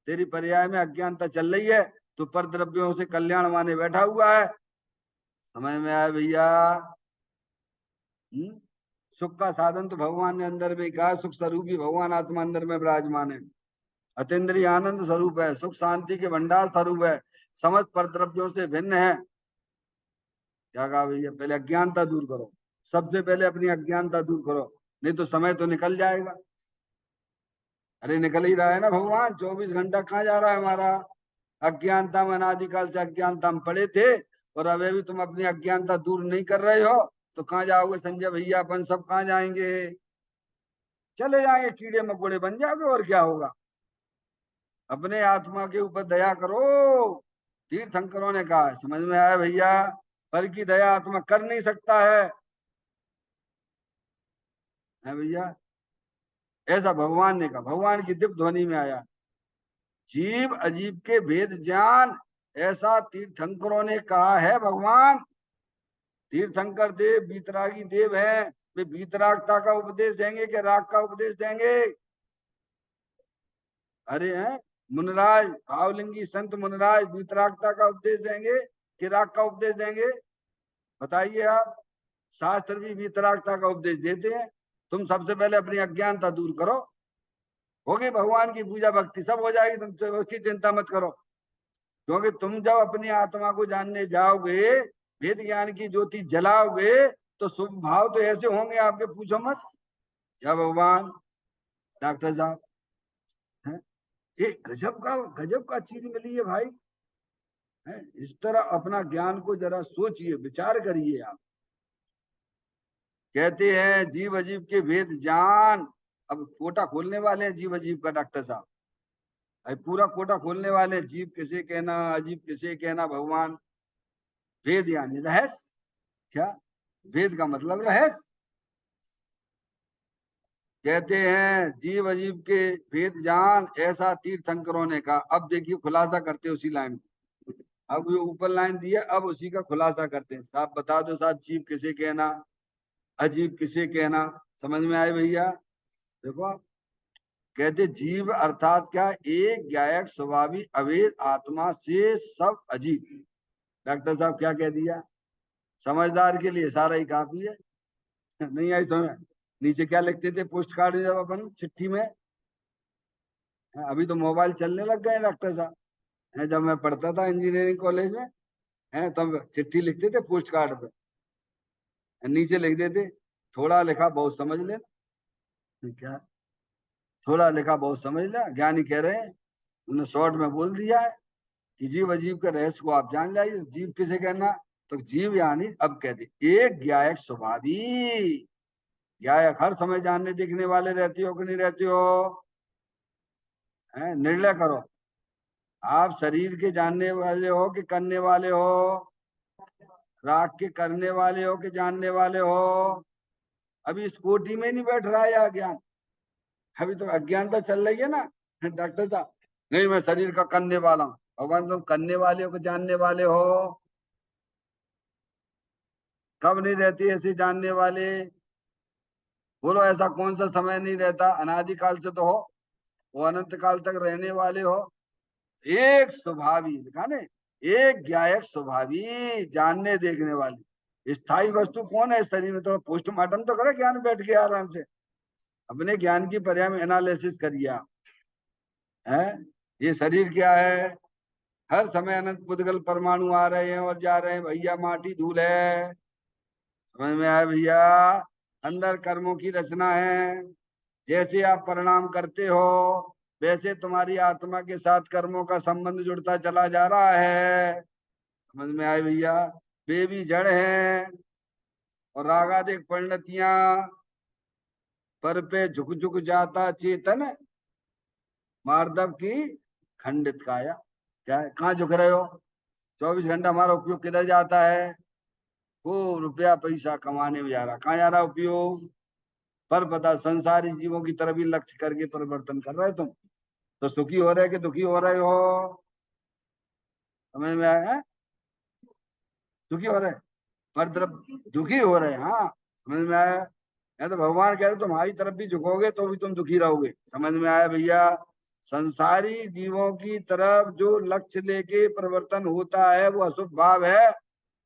तेरी पर्याय में अज्ञानता चल रही है, तो पर द्रव्यों से कल्याण माने बैठा हुआ है। समझ में आया भैया? हम्म? सुख का साधन तो भगवान ने अंदर में कहा, सुख स्वरूप ही भगवान आत्मा अंदर में विराजमान है। अतीन्द्रिय आनंद स्वरूप है, सुख शांति के भंडार स्वरूप है, समस्त पर द्रव्यों से भिन्न है। क्या कहा भैया? पहले अज्ञानता दूर करो। सबसे पहले अपनी अज्ञानता दूर करो, नहीं तो समय तो निकल जाएगा। अरे निकल ही रहा है ना भगवान, 24 घंटा कहाँ जा रहा है हमारा? अज्ञानता में अनादिकाल से अज्ञानता में पड़े थे, और अभी भी तुम अपनी अज्ञानता दूर नहीं कर रहे हो, तो कहाँ जाओगे संजय भैया? अपन सब कहाँ जाएंगे? चले जाएंगे, कीड़े मकोड़े बन जाओगे, और क्या होगा? अपने आत्मा के ऊपर दया करो, तीर्थंकरों ने कहा है। समझ में आया भैया? पर की दया आत्मा कर नहीं सकता है भैया? ऐसा भगवान ने कहा, भगवान की दिव्य ध्वनि में आया। जीव अजीब के भेद जान, ऐसा तीर्थंकरों ने कहा है भगवान। तीर्थंकर देव बीतरागी देव हैं। वे बीतरागता का उपदेश देंगे कि राग का उपदेश देंगे? अरे हैं मुनराज, भावलिंगी संत मुनराज बीतरागता का उपदेश देंगे कि राग का उपदेश देंगे? बताइए आप। शास्त्र भी बीतरागता का उपदेश देते हैं। तुम सबसे पहले अपनी अज्ञानता दूर करो, होगी भगवान की पूजा भक्ति सब हो जाएगी, तुम तो उसकी चिंता मत करो। क्योंकि तुम जब अपनी आत्मा को जानने जाओगे, वेद ज्ञान की ज्योति जलाओगे, तो शुभ भाव तो ऐसे होंगे आपके, पूछो मत। क्या भगवान? डॉक्टर साहब हैं, ये गजब का चीज मिली है भाई। है इस तरह अपना ज्ञान को जरा सोचिए, विचार करिए आप। कहते हैं जीव अजीब के भेद जान। अब कोटा खोलने वाले हैं जीव अजीब का डॉक्टर साहब। भाई पूरा कोटा खोलने वाले हैं, जीव किसे कहना, अजीब किसे कहना भगवान। वेद यानी रहस्य। क्या? वेद का मतलब रहस्य। कहते हैं जीव अजीब के भेद जान, ऐसा तीर्थंकरों ने कहा। अब देखिए खुलासा करते उसी लाइन को। अब जो ऊपर लाइन दी है, अब उसी का खुलासा करते हैं। साहब बता दो साहब, जीव किसे कहना, अजीब किसे कहना? समझ में आए भैया? देखो, कहते जीव अर्थात क्या? एक गायक स्वभावी अवेद आत्मा से सब अजीब। डॉक्टर साहब क्या कह दिया? समझदार के लिए सारा ही काफी है। नहीं आई समझ? नीचे क्या लिखते थे पोस्ट कार्ड में जब अपन चिट्ठी में? अभी तो मोबाइल चलने लग गए डॉक्टर साहब। जब मैं पढ़ता था इंजीनियरिंग कॉलेज में, तब चिट्ठी लिखते थे पोस्ट कार्ड पे, नीचे लिख देते थोड़ा लिखा बहुत समझ लेना। क्या? थोड़ा लिखा बहुत समझ लेना, ज्ञानी कह रहे हैं। उन्होंने शॉर्ट में बोल दिया है कि जीव अजीव के रहस्य को आप जान जाइए। जीव किसे कहना? तो जीव यानी अब कहते एक ज्ञायक स्वभावी। ज्ञायक हर समय जानने देखने वाले रहते हो कि नहीं रहते हो? निर्णय करो, आप शरीर के जानने वाले हो कि करने वाले हो? राग के करने वाले हो कि जानने वाले हो? अभी इस कोटि में नहीं बैठ रहा है अज्ञान, अभी तो अज्ञानता चल रही है ना डॉक्टर साहब। नहीं, मैं शरीर का करने वाला हूँ। भगवान, तुम करने वाले हो कि जानने वाले हो? कब नहीं रहती ऐसे जानने वाले? बोलो, ऐसा कौन सा समय नहीं रहता? अनादि काल से तो हो, वो अनंत काल तक रहने वाले हो। एक स्वभावी लिखा ने, एक ज्ञायक स्वभावी, जानने देखने वाली स्थायी वस्तु कौन है शरीर में? थोड़ा पोस्टमार्टम तो करे ज्ञान बैठ के आराम से, अपने ज्ञान की पर्याय में एनालिसिस करिए आप। है ये शरीर क्या है? हर समय अनंत पुद्गल परमाणु आ रहे हैं और जा रहे हैं भैया, माटी धूल है। समझ में आया भैया? अंदर कर्मों की रचना है। जैसे आप परिणाम करते हो वैसे तुम्हारी आत्मा के साथ कर्मों का संबंध जुड़ता चला जा रहा है। समझ में आए भैया? वे भी जड़ हैं और रागादिक परिणतियां पर पे झुक झुक जाता चेतन मार्दव की खंडित काया। क्या है? कहाँ झुक रहे हो? 24 घंटा हमारा उपयोग किधर जाता है? खूब रुपया पैसा कमाने में जा रहा। कहाँ जा रहा उपयोग? पर पता संसारी जीवों की तरफ ही लक्ष्य करके परिवर्तन कर रहे तुम। तो सुखी हो रहे कि दुखी हो रहे हो? समझ में आया? दुखी हो रहे, पर तरफ दुखी हो रहे। हाँ, समझ में आया? या तो भगवान कह रहे तुम्हारी तरफ भी झुकोगे तो भी तुम दुखी रहोगे। समझ में आया भैया? संसारी जीवों की तरफ जो लक्ष्य लेके परिवर्तन होता है वो अशुभ भाव है,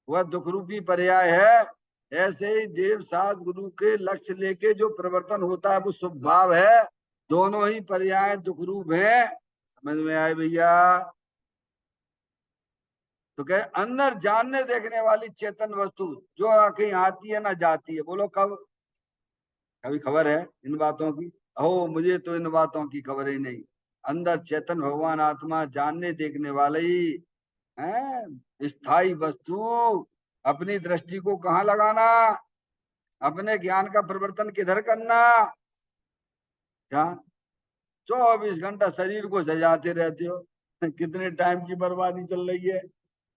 वह दुख रूपी पर्याय है। ऐसे ही देव साध गुरु के लक्ष्य लेके जो परिवर्तन होता है वो शुभ भाव है। दोनों ही पर्याय दुख रूप है। समझ में आए भैया? तो कहे अंदर जानने देखने वाली चेतन वस्तु जो कहीं आती है ना जाती है। बोलो कब? कभी खबर है इन बातों की? हो, मुझे तो इन बातों की खबर ही नहीं। अंदर चेतन भगवान आत्मा जानने देखने वाले ही है। स्थायी वस्तु अपनी दृष्टि को कहाँ लगाना? अपने ज्ञान का परिवर्तन किधर करना? क्या 24 घंटा शरीर को सजाते रहते हो? कितने टाइम की बर्बादी चल रही है।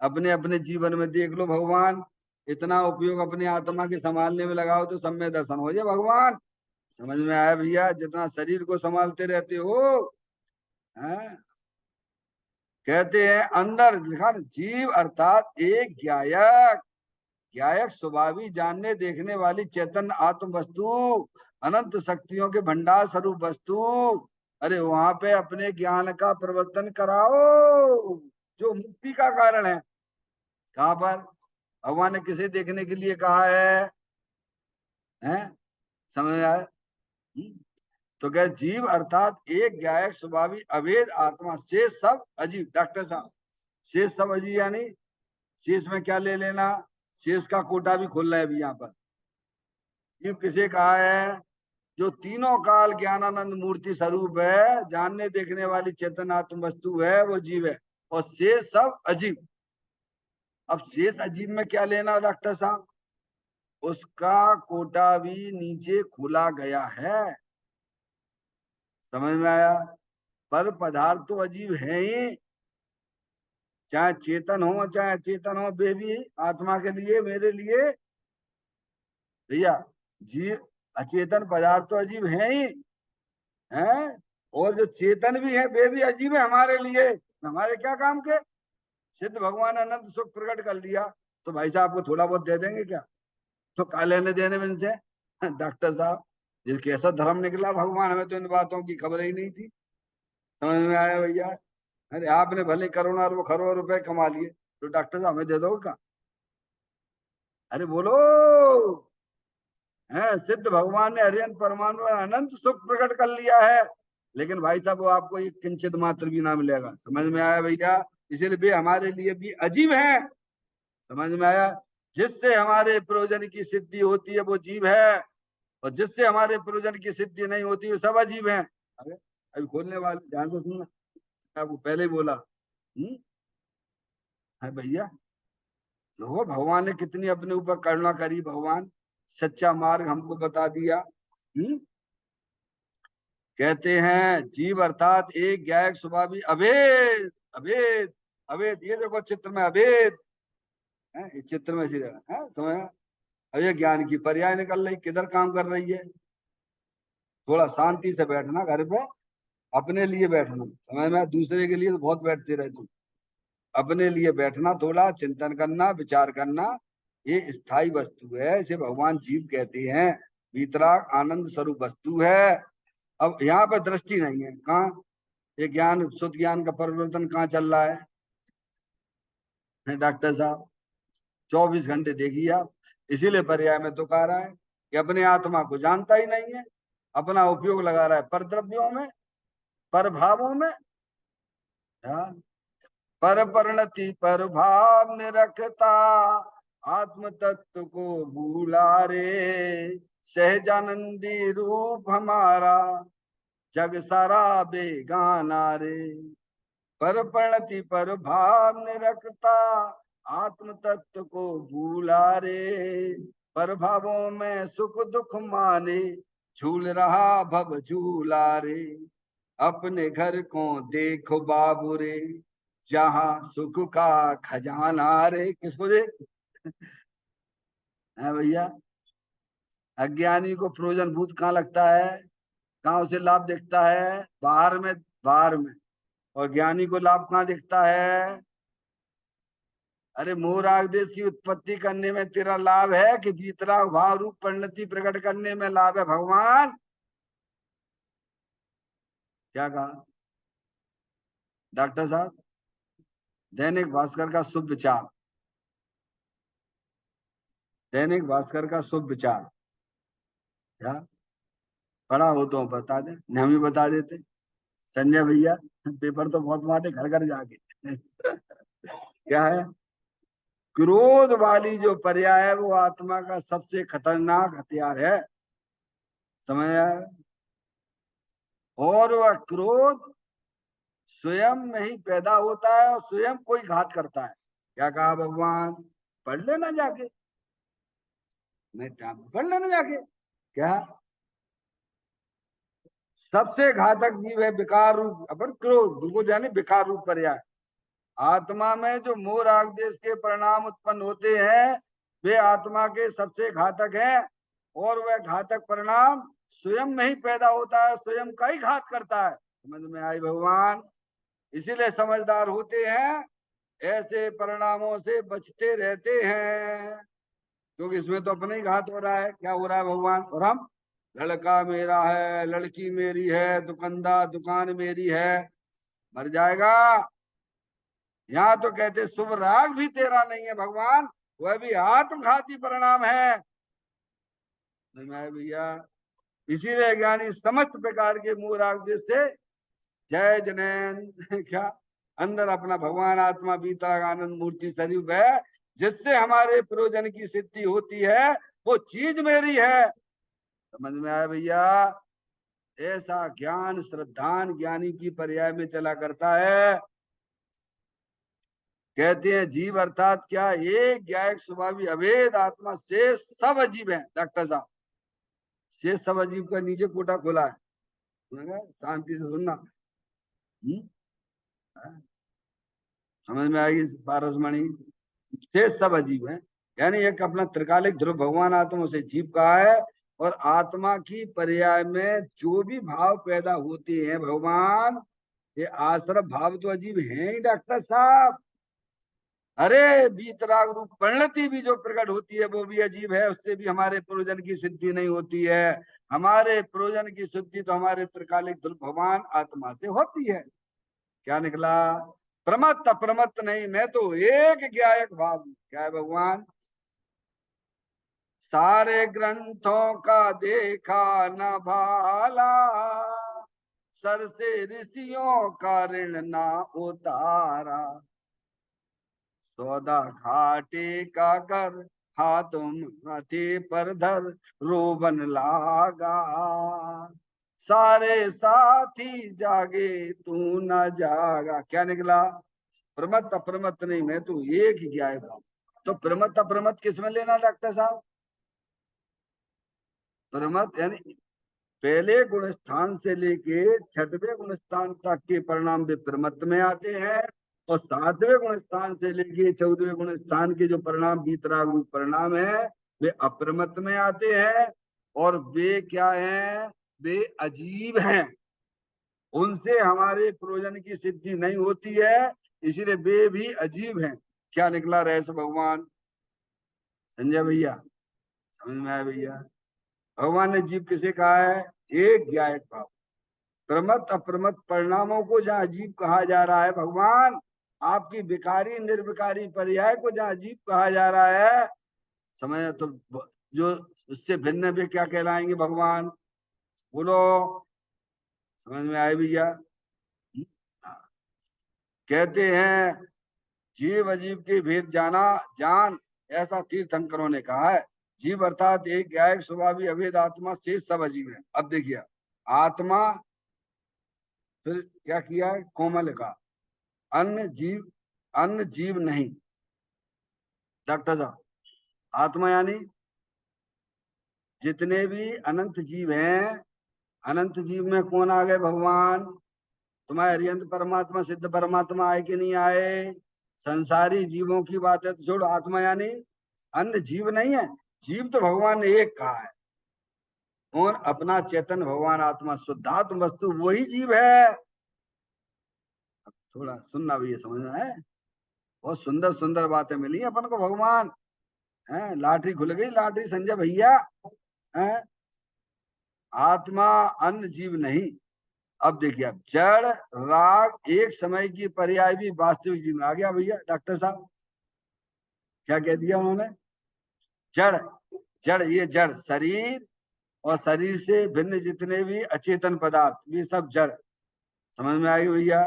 अपने अपने जीवन में देख लो भगवान। इतना उपयोग अपने आत्मा के संभालने में लगाओ तो सब में दर्शन हो जाए भगवान। समझ में आया भैया? जितना शरीर को संभालते रहते हो। हैं? कहते हैं अंदर लिखा ना, जीव अर्थात एक ज्ञायक, ज्ञायक स्वभावी जानने देखने वाली चेतन आत्म वस्तु, अनंत शक्तियों के भंडार स्वरूप वस्तु। अरे वहां पे अपने ज्ञान का परिवर्तन कराओ जो मुक्ति का कारण है। कहां पर? भगवान ने किसे देखने के लिए कहा है? हैं? समझ में आया? तो क्या जीव अर्थात एक ज्ञायक स्वभावी अभेद आत्मा, शेष सब अजीब। डॉक्टर साहब, शेष सब अजीब यानी शेष में क्या ले लेना? शेष का कोटा भी खोल रहा है अभी यहाँ पर। जीव किसे कहा है? जो तीनों काल ज्ञानानंद मूर्ति स्वरूप है, जानने देखने वाली चेतन आत्म वस्तु है, वो जीव है। और शेष सब अजीब। अब शेष अजीब में क्या लेना डॉक्टर साहब? उसका कोटा भी नीचे खोला गया है। समझ में आया? पर पदार्थ तो अजीब है ही, चाहे चेतन हो चाहे अचेतन हो। बेबी आत्मा के लिए, मेरे लिए भैया, जीव अचेतन पदार्थ तो अजीब है ही हैं। और जो चेतन भी है वे भी अजीब है हमारे लिए। हमारे क्या काम के? सिद्ध भगवान अनंत सुख प्रकट कर लिया तो भाई साहब को थोड़ा बहुत दे देंगे क्या? तो का लेने देने में इनसे डॉक्टर साहब, ये कैसा धर्म निकला भगवान, हमें तो इन बातों की खबर ही नहीं थी। समझ में आया भैया? अरे आपने भले करोड़ों अरबों खरबों रुपए कमा लिए तो डॉक्टर साहब हमें दे दो क्या? अरे बोलो। है सिद्ध भगवान ने हरियन परमाणु में अनंत सुख प्रकट कर लिया है, लेकिन भाई साहब वो आपको एक किंचित मात्र भी ना मिलेगा। समझ में आया भैया? इसीलिए वे हमारे लिए भी अजीब है। समझ में आया? जिससे हमारे प्रयोजन की सिद्धि होती है वो जीव है, और जिससे हमारे प्रयोजन की सिद्धि नहीं होती वो सब अजीब है। अरे अभी खोलने वाले ध्यान से सुनना। आपको पहले ही बोला। है भैया, देखो भगवान ने कितनी अपने ऊपर करुणा करी, भगवान सच्चा मार्ग हमको बता दिया। कहते हैं जीव अर्थात एक ज्ञायक स्वभावी अभेद, अभेद, अभेद। ये देखो चित्र में अभेद है, इस चित्र में सीधा है, समझ। अब ये ज्ञान की पर्याय निकल रही, किधर काम कर रही है। थोड़ा शांति से बैठना घर पे, अपने लिए बैठना, समझ में। दूसरे के लिए तो बहुत बैठते रहे तुम, अपने लिए बैठना, थोड़ा चिंतन करना, विचार करना। ये स्थायी वस्तु है, इसे भगवान जीव कहते हैं। वीतराग आनंद स्वरूप वस्तु है। अब यहाँ पर दृष्टि नहीं है, कहाँ ये ज्ञान, शुद्ध ज्ञान का परिवर्तन कहाँ चल रहा है डॉक्टर साहब। 24 घंटे देखिए आप। इसीलिए पर्याय में तो कह रहा है कि अपने आत्मा को जानता ही नहीं है, अपना उपयोग लगा रहा है पर द्रव्यों में, पर भावों में। हाँ? पर परिणति पर भाव निरखता, आत्म तत्व को भूला रे। सहजानंदी रूप हमारा, जग सारा बेगाना रे। पर परिणति पर भाव निरखता, आत्म तत्व को भूला रे। पर भावों में सुख दुख माने, झूल रहा भव झूला रे। अपने घर को देखो बाबू रे, जहां सुख का खजाना रे। किसको देख है भैया। अज्ञानी को प्रयोजन भूत कहाँ लगता है, कहाँ उसे लाभ दिखता है, बाहर में, बाहर में। और ज्ञानी को लाभ कहाँ दिखता है। अरे मोराग देश की उत्पत्ति करने में तेरा लाभ है कि भीतरा भाव रूप परिणति प्रकट करने में लाभ है भगवान। क्या कहा डॉक्टर साहब। दैनिक भास्कर का शुभ विचार, दैनिक भास्कर का शुभ विचार। क्या पढ़ा हो तो बता दे, नहीं हम भी बता देते। संजय भैया पेपर तो बहुत बांटे घर घर जाके। क्या है, क्रोध वाली जो पर्याय है वो आत्मा का सबसे खतरनाक हथियार है, समझ आया। और वह क्रोध स्वयं में ही पैदा होता है और स्वयं कोई घात करता है। क्या कहा भगवान, पढ़ लेना जाके, नहीं टाइम पढ़ लेना जाके। क्या, सबसे घातक जीव है विकार रूप, अपन क्रोध को जाने विकार रूप पर्याय। आत्मा में जो मोह राग देश के परिणाम उत्पन्न होते हैं वे आत्मा के सबसे घातक हैं, और वह घातक परिणाम स्वयं में ही पैदा होता है, स्वयं का ही घात करता है। समझ में आई भगवान। इसीलिए समझदार होते हैं, ऐसे परिणामों से बचते रहते हैं, क्योंकि इसमें तो अपने ही घात हो रहा है। क्या हो रहा है भगवान, और हम, लड़का मेरा है, लड़की मेरी है, दुकानदार दुकान मेरी है, मर जाएगा। यहाँ तो कहते शुभ राग भी तेरा नहीं है भगवान, वह भी आत्मघाती परिणाम है। भैया, इसीलिए ज्ञानी समस्त प्रकार के मूल राग से जय जनैन क्या अंदर अपना भगवान आत्मा बीतराग आनंद मूर्ति स्वरूप है, जिससे हमारे प्रयोजन की सिद्धि होती है, वो चीज मेरी है। समझ में आया भैया। ऐसा ज्ञान श्रद्धान ज्ञानी की पर्याय में चला करता है। कहते हैं जीव अर्थात क्या, एक ज्ञायक स्वभावी अभेद आत्मा से सब अजीब है डॉक्टर साहब। से सब अजीब का नीचे कोटा खोला है, शांति से सुनना। समझ में आएगी पारसमणि। से सब अजीब है, यानी एक अपना त्रिकालिक ध्रुव भगवान आत्मा उसे जीव कहा है। और आत्मा की पर्याय में जो भी भाव पैदा होते हैं भगवान, ये आश्रम भाव तो अजीब है ही डॉक्टर साहब। अरे बीतराग रूप परिणति भी जो प्रकट होती है वो भी अजीब है, उससे भी हमारे प्रयोजन की सिद्धि नहीं होती है। हमारे प्रयोजन की सिद्धि तो हमारे त्रिकालिक ध्रुव भगवान आत्मा से होती है। क्या निकला, प्रमत्त अप्रमत्त नहीं, मैं तो एक ज्ञायक भाव हूं। क्या है भगवान, सारे ग्रंथों का देखा न भाला, सर से ऋषियों का ऋण ना उतारा। सौदा घाटे का कर, हाथ माथे पर धर रोबन लागा। सारे साथी जागे तू न जागा। क्या निकला? प्रमत अप्रमत नहीं, मैं तो एक ही ज्ञाय भाव। तो प्रमत अप्रमत किसमें लेना डॉक्टर साहब? प्रमत यानी पहले गुण स्थान से लेके छठवें गुण स्थान तक के परिणाम भी प्रमत में आते हैं, और सातवें गुण स्थान से लेके 14वें गुण स्थान के जो परिणाम बीतराग रूप परिणाम है वे अप्रमत में आते हैं। और वे क्या हैं? वे अजीब हैं, उनसे हमारे प्रयोजन की सिद्धि नहीं होती है, इसलिए वे भी अजीब हैं। क्या निकला रहेश भगवान? संजय भैया समझ में आया भैया? भगवान ने जीव किसे कहा है? एक ज्ञायक भाव। प्रमत अप्रमत परिणामों को जहाँ अजीब कहा जा रहा है भगवान, आपकी विकारी निर्विकारी पर्याय को जहाँ अजीब कहा जा रहा है, समझ तो जो उससे भिन्न वे क्या कहलाएंगे भगवान? बोलो, समझ में आए भैया? कहते हैं जीव अजीब के भेद जाना जान, ऐसा तीर्थंकरों ने कहा है। जीव अर्थात एक ज्ञायक स्वभावी अभेद आत्मा से सब अजीब है। अब देखिए, आत्मा, फिर क्या किया है? कोमल का अन्य जीव नहीं। डॉक्टर साहब, आत्मा यानी जितने भी अनंत जीव हैं, अनंत जीव में कौन आ गए भगवान? तुम्हारे हरियंत परमात्मा सिद्ध परमात्मा आए कि नहीं आए? संसारी जीवों की बात है तो छोड़ो, आत्मा यानी अन्य जीव नहीं है। जीव तो भगवान ने एक कहा है, और अपना चेतन भगवान आत्मा शुद्धात्म वस्तु वही जीव है। अब थोड़ा सुनना भी ये समझना है, बहुत सुंदर सुंदर बातें मिली अपन को भगवान है। लाटरी खुल गई, लाटरी संजय भैया है। आत्मा अन्य जीव नहीं। अब देखिए, अब जड़ राग एक समय की पर्याय भी वास्तविक जीव में आ गया भैया। डॉक्टर साहब क्या कह दिया उन्होंने? जड़, जड़ ये जड़ शरीर, और शरीर से भिन्न जितने भी अचेतन पदार्थ ये सब जड़। समझ में आएगी भैया?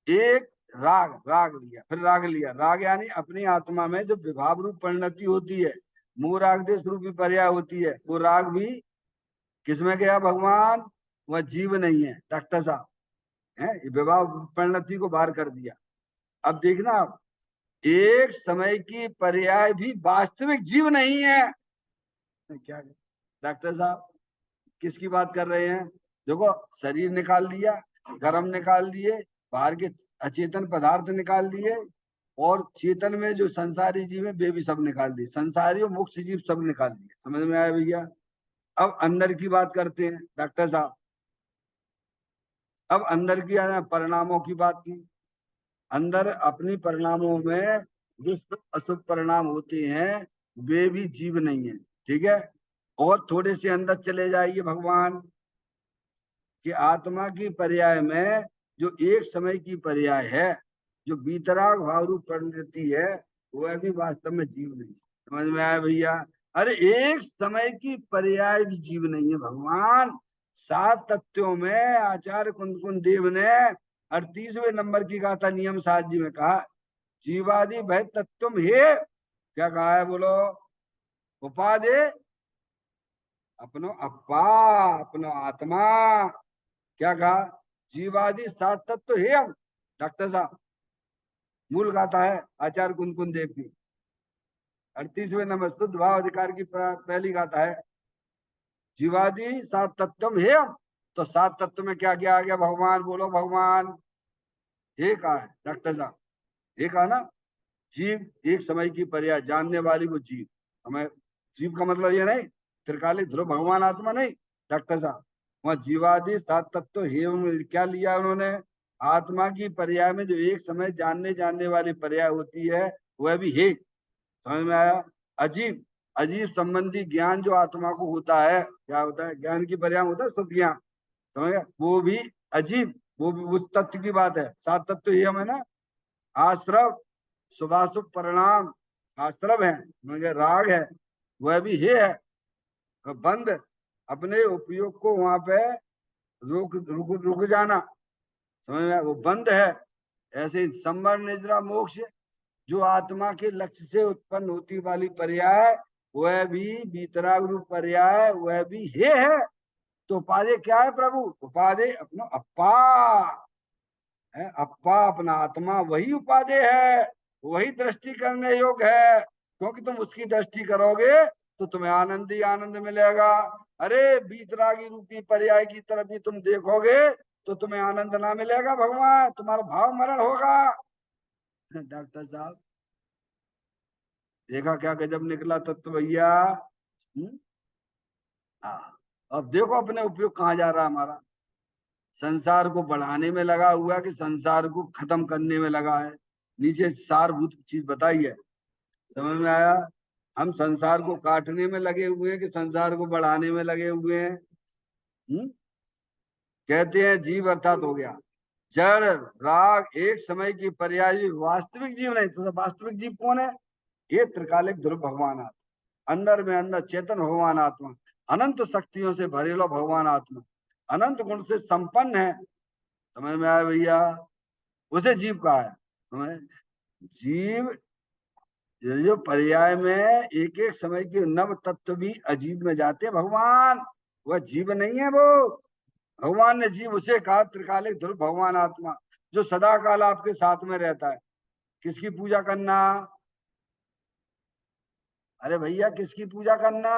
एक राग, राग लिया, फिर राग लिया। राग यानी अपनी आत्मा में जो विभाव रूप परिणति होती है, मूल राग देश रूपी पर्याय होती है, वो राग भी किसमें गया भगवान? वह जीव नहीं है डॉक्टर साहब, है विभाव परिणति को बाहर कर दिया। अब देखना आप, एक समय की पर्याय भी वास्तविक जीव नहीं है। क्या डॉक्टर साहब किसकी बात कर रहे हैं? देखो, शरीर निकाल दिया, गर्म निकाल दिए, बाहर के अचेतन पदार्थ निकाल दिए, और चेतन में जो संसारी जीव है वे भी सब निकाल दिए, संसारी और मुक्त जीव सब निकाल दिए। समझ में आया भैया? अब अंदर की बात करते हैं डॉक्टर साहब। अब अंदर की परिणामों की बात की। अंदर अपनी परिणामों में जो शुभ अशुभ परिणाम होते हैं वे भी जीव नहीं है, ठीक है। और थोड़े से अंदर चले जाइए भगवान कि आत्मा की पर्याय में जो एक समय की पर्याय है, जो बीतराग भाव रूप परिणति है, वह भी वास्तव में जीव नहीं। समझ में आया भैया? अरे एक समय की पर्याय भी जीव नहीं है भगवान। सात तत्वों में आचार्य कुंदकुंद देव ने 38वें नंबर की गाथा नियम साध जी में कहा, जीवादि भय तत्व हे। क्या कहा है बोलो? उपादे अपनो अप्पा, अपनो आत्मा। क्या कहा? जीवादि सात तत्व हे हम। डॉक्टर साहब मूल गाथा है आचार्य कुंदकुंद देव की, 38वें नंबर शुद्ध भाव अधिकार की पहली गाथा है, जीवादि सात तत्व हे हम। तो सात तत्व में क्या क्या आ गया भगवान? बोलो भगवान। एक कहा है डॉक्टर साहब, एक कहा ना, जीव एक समय की पर्याय, जानने वाली वो जीव। हमें जीव का मतलब ये नहीं त्रिकालिक ध्रुव भगवान आत्मा नहीं डॉक्टर साहब। वहां जीवादि सात तत्व हे क्या लिया उन्होंने? आत्मा की पर्याय में जो एक समय जानने जानने वाली पर्याय होती है वह भी हे। समझ में आया? अजीब, अजीब संबंधी ज्ञान जो आत्मा को होता है, क्या होता है? ज्ञान की पर्याय होता है शुभ ज्ञान, समझ गए? वो भी अजीब, वो भी उस तत्व की बात है। सात तत्व ये हमें ना, आश्रव, शुभाशुभ परिणाम आश्रव है, मगर राग है, वह भी हे है। तो बंद, अपने उपयोग को वहां पे रुक रुक रुक जाना, समझ में? वो बंद है। ऐसे संवर निद्रा मोक्ष जो आत्मा के लक्ष्य से उत्पन्न होती वाली पर्याय, वह भी वीतराग रूप पर्याय, वह भी हे है। तो उपाधि क्या है प्रभु? उपाधि अपना अप्पा है, अप्पा अपना आत्मा वही उपाधि है, वही दृष्टि करने योग्य है। क्योंकि तुम उसकी दृष्टि करोगे तो तुम्हें आनंद ही आनंद मिलेगा। अरे वीतरागी रूपी पर्याय की तरफ भी तुम देखोगे तो तुम्हें आनंद ना मिलेगा भगवान, तुम्हारा भाव मरण होगा। डॉक्टर साहब देखा क्या गजब निकला तत्व भैया। हाँ, अब देखो अपने उपयोग कहाँ जा रहा है हमारा। संसार को बढ़ाने में लगा हुआ कि संसार को खत्म करने में लगा है। नीचे सारभूत चीज बताई है, समझ में आया? हम संसार को काटने में लगे हुए हैं कि संसार को बढ़ाने में लगे हुए हैं? कहते हैं जीव अर्थात हो गया जड़ राग एक समय की पर्यायी, वास्तविक जीव नहीं। तो वास्तविक जीव कौन है? ये त्रिकालिक ध्रुव भगवान आत्मा, अंदर में अंदर चेतन भगवान आत्मा, अनंत शक्तियों से भरेलो भगवान आत्मा, अनंत गुण से संपन्न है। समझ में आया भैया? उसे जीव कहा है। समझ? जीव जो पर्याय में एक एक समय के नव तत्व भी अजीब में जाते हैं भगवान, वह जीव नहीं है वो। भगवान ने जीव उसे कहा त्रिकालिक ध्रुव भगवान आत्मा, जो सदा काल आपके साथ में रहता है। किसकी पूजा करना? अरे भैया किसकी पूजा करना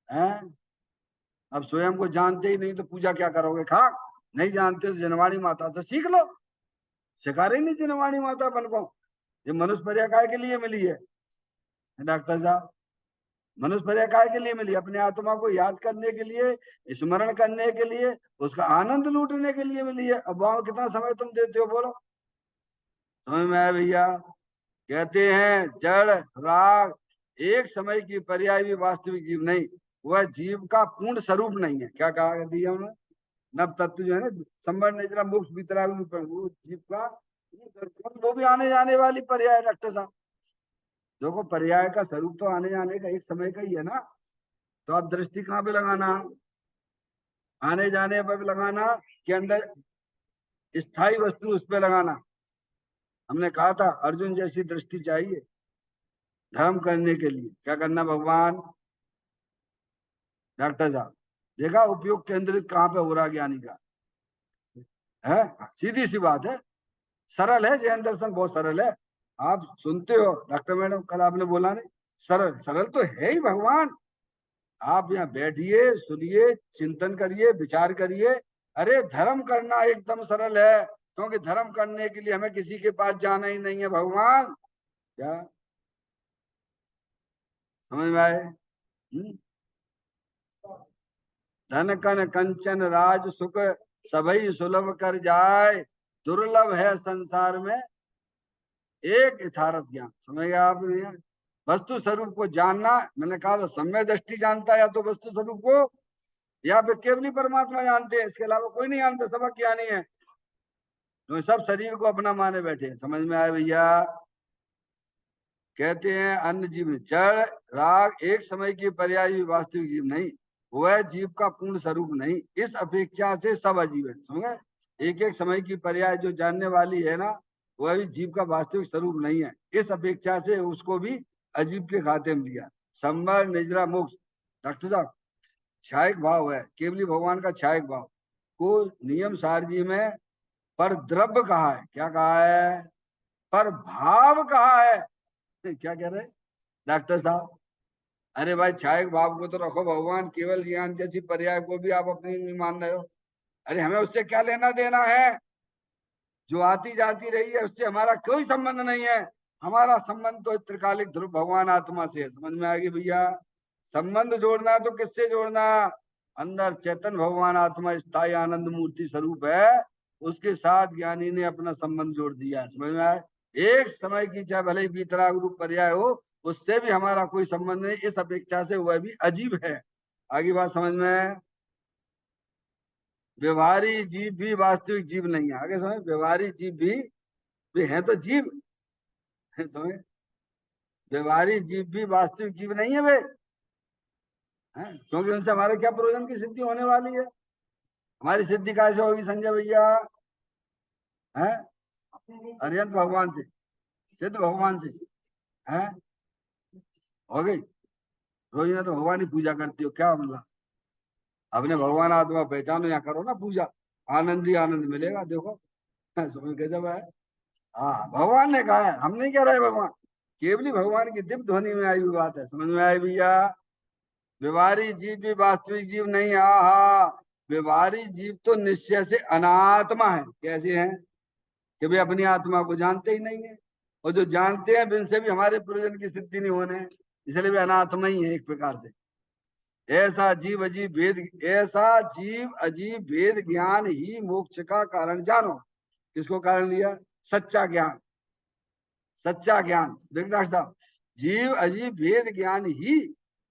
है? अब स्वयं को जानते ही नहीं तो पूजा क्या करोगे? खाक नहीं जानते तो जनवाणी माता से सीख लो। सिखा रही नहीं जनवाणी माता अपन को। ये मनुष्य पर्याय काय के लिए मिली है डॉक्टर साहब? मनुष्य पर्याय काय के लिए मिली? अपने आत्मा को याद करने के लिए, स्मरण करने के लिए, उसका आनंद लूटने के लिए मिली है। अब वहां कितना समय तुम देते हो बोलो? समझ में आया भैया? कहते हैं जड़ राग एक समय की पर्याय भी वास्तविक जीव नहीं, वह जीव का पूर्ण स्वरूप नहीं है। क्या कहा दिया उन्होंने? नव तत्व जो है ना, संबर निद्रा मोक्ष वितराग रूप है, वो जीव का वो भी आने जाने वाली पर्याय। डॉक्टर साहब देखो, पर्याय का स्वरूप तो आने जाने का एक समय का ही है ना। तो आप दृष्टि कहाँ पे लगाना? आने जाने पर लगाना कि अंदर स्थायी वस्तु उस पे लगाना? हमने कहा था अर्जुन जैसी दृष्टि चाहिए धर्म करने के लिए। क्या करना भगवान? डॉक्टर साहब देखा उपयोग केंद्रित कहाँ पे हो रहा ज्ञानी का? है सीधी सी बात है, सरल है। जैन दर्शन बहुत सरल है। आप सुनते हो डॉक्टर मैडम, कल आपने बोला नहीं, सरल सरल तो है ही भगवान। आप यहाँ बैठिए, सुनिए, चिंतन करिए, विचार करिए। अरे धर्म करना एकदम सरल है, क्योंकि धर्म करने के लिए हमें किसी के पास जाना ही नहीं है भगवान। क्या समझ में आए? धन कन कंचन राज सुख सभई सुलभ कर जाए, दुर्लभ है संसार में एक यथार्थ ज्ञान। समझ गया आपने? वस्तु स्वरूप को जानना, मैंने कहा था सम्य दृष्टि जानता है या तो वस्तु स्वरूप को, या फिर केवली परमात्मा जानते हैं, इसके अलावा कोई नहीं जानता। सबक ज्ञानी है तो सब शरीर को अपना माने बैठे। समझ में आए भैया? कहते हैं अन्य जीव जड़ राग एक समय की पर्यायी वास्तविक जीव नहीं, वह जीव का पूर्ण स्वरूप नहीं, इस अपेक्षा से सब अजीब है। समझे? एक एक समय की पर्याय जो जानने वाली है ना, वह भी जीव का वास्तविक स्वरूप नहीं है। इस अपेक्षा से उसको भी अजीब के खाते में लिया। संबर निजरा मोक्ष। डॉक्टर साहब छायक भाव है, केवली भगवान का छायक भाव को नियम सारजी में पर द्रव्य कहा है। क्या कहा है? पर भाव कहा है। क्या कह रहे डॉक्टर साहब? अरे भाई छायक भाव को तो रखो, भगवान केवल ज्ञान जैसी पर्याय को भी आप अपनी नहीं मान रहे हो। अरे हमें उससे क्या लेना देना है? जो आती जाती रही है उससे हमारा कोई संबंध नहीं है। हमारा संबंध तो त्रिकालिक ध्रुव भगवान आत्मा से है। समझ में आएगी भैया? संबंध जोड़ना है तो किससे जोड़ना? अंदर चेतन भगवान आत्मा स्थायी आनंद मूर्ति स्वरूप है, उसके साथ ज्ञानी ने अपना संबंध जोड़ दिया है। समझ में आए? एक समय की चाहे भले ही बीतराग रूप पर्याय हो, उससे भी हमारा कोई संबंध नहीं, इस अपेक्षा से वह भी अजीब है। आगे बात समझ में? व्यवहारी जीव भी वास्तविक जीव नहीं है। आगे समझ, व्यवहारी जीव भी है तो जीव है। समझ? व्यवहारी जीव भी वास्तविक जीव नहीं है वे, हैं? क्योंकि उनसे हमारे क्या प्रयोजन की सिद्धि होने वाली है? हमारी सिद्धि कैसे होगी संजय भैया? है अरियंत भगवान से, सिद्ध भगवान से, है हो गई। रोज ना तो भगवान की पूजा करती हो क्या मतलब? अपने भगवान आत्मा पहचानो, या करो ना पूजा, आनंद ही आनंद मिलेगा। देखो समझ गजब है। हाँ भगवान ने कहा है, हम नहीं कह रहे भगवान, केवली भगवान की दिव्य ध्वनि में आई हुई बात है। समझ में आई भैया? व्यवहारी जीव भी वास्तविक जीव नहीं। आहा, व्यवहारी जीव तो निश्चय से अनात्मा है। कैसे हैं? कि वे अपनी आत्मा को जानते ही नहीं है, और जो जानते हैं उनसे भी हमारे प्रयोजन की सिद्धि नहीं होने, इसलिए वे अनात्मा ही है एक प्रकार से। ऐसा जीव अजीब भेद ज्ञान ही मोक्ष का कारण जानो। किसको कारण लिया? सच्चा ज्ञान। सच्चा ज्ञान देख डॉक्टर साहब, जीव अजीब भेद ज्ञान ही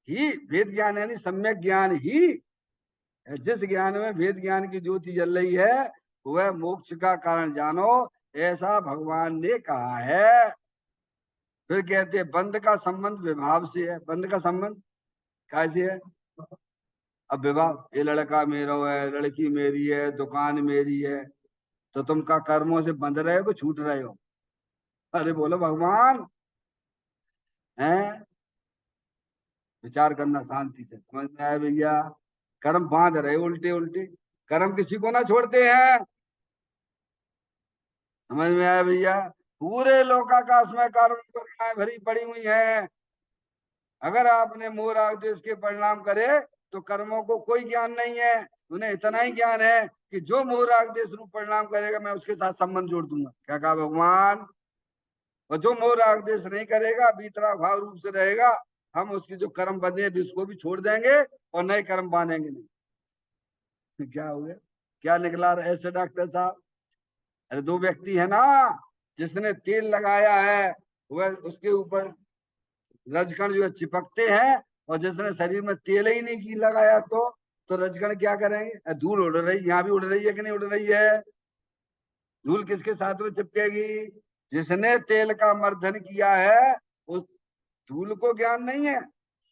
भेद ज्ञान यानी सम्यक ज्ञान ही, जिस ज्ञान में भेद ज्ञान की ज्योति जल रही है वह मोक्ष का कारण जानो, ऐसा भगवान ने कहा है। फिर कहते हैं बंध का संबंध विभाव से है। बंध का संबंध कैसे है? अब विभाव, ये लड़का मेरा है, लड़की मेरी है, दुकान मेरी है, तो तुम का कर्मों से बंध रहे हो कि छूट रहे हो? अरे बोलो भगवान है। विचार करना शांति से, समझ में आया भैया? कर्म बांध रहे उल्टे उल्टे, कर्म किसी को ना छोड़ते हैं। समझ में आया भैया? पूरे लोकाकाश में कर्म परिणाम भरी पड़ी हुई है। अगर आपने मोह राग द्वेष के परिणाम करे तो कर्मों को कोई ज्ञान नहीं है। उन्हें इतना ही ज्ञान है कि जो मोह राग द्वेष रूप परिणाम करेगा मैं उसके साथ संबंध जोड़ दूंगा। क्या कहा भगवान? और जो मोह राग द्वेष नहीं करेगा, बीतरा भाव रूप से रहेगा, हम उसके जो कर्म बंधे हैं उसको भी छोड़ देंगे और नए कर्म बांधेंगे नहीं। क्या हो गया? क्या निकला ऐसे डॉक्टर साहब? अरे दो व्यक्ति है ना, जिसने तेल लगाया है वह उसके ऊपर रजकण जो है चिपकते हैं, और जिसने शरीर में तेल ही नहीं की लगाया तो रजकण क्या करेंगे? धूल उड़ रही, यहाँ भी उड़ रही है कि नहीं उड़ रही है? धूल किसके साथ में चिपकेगी? जिसने तेल का मर्दन किया है उस धूल को ज्ञान नहीं है,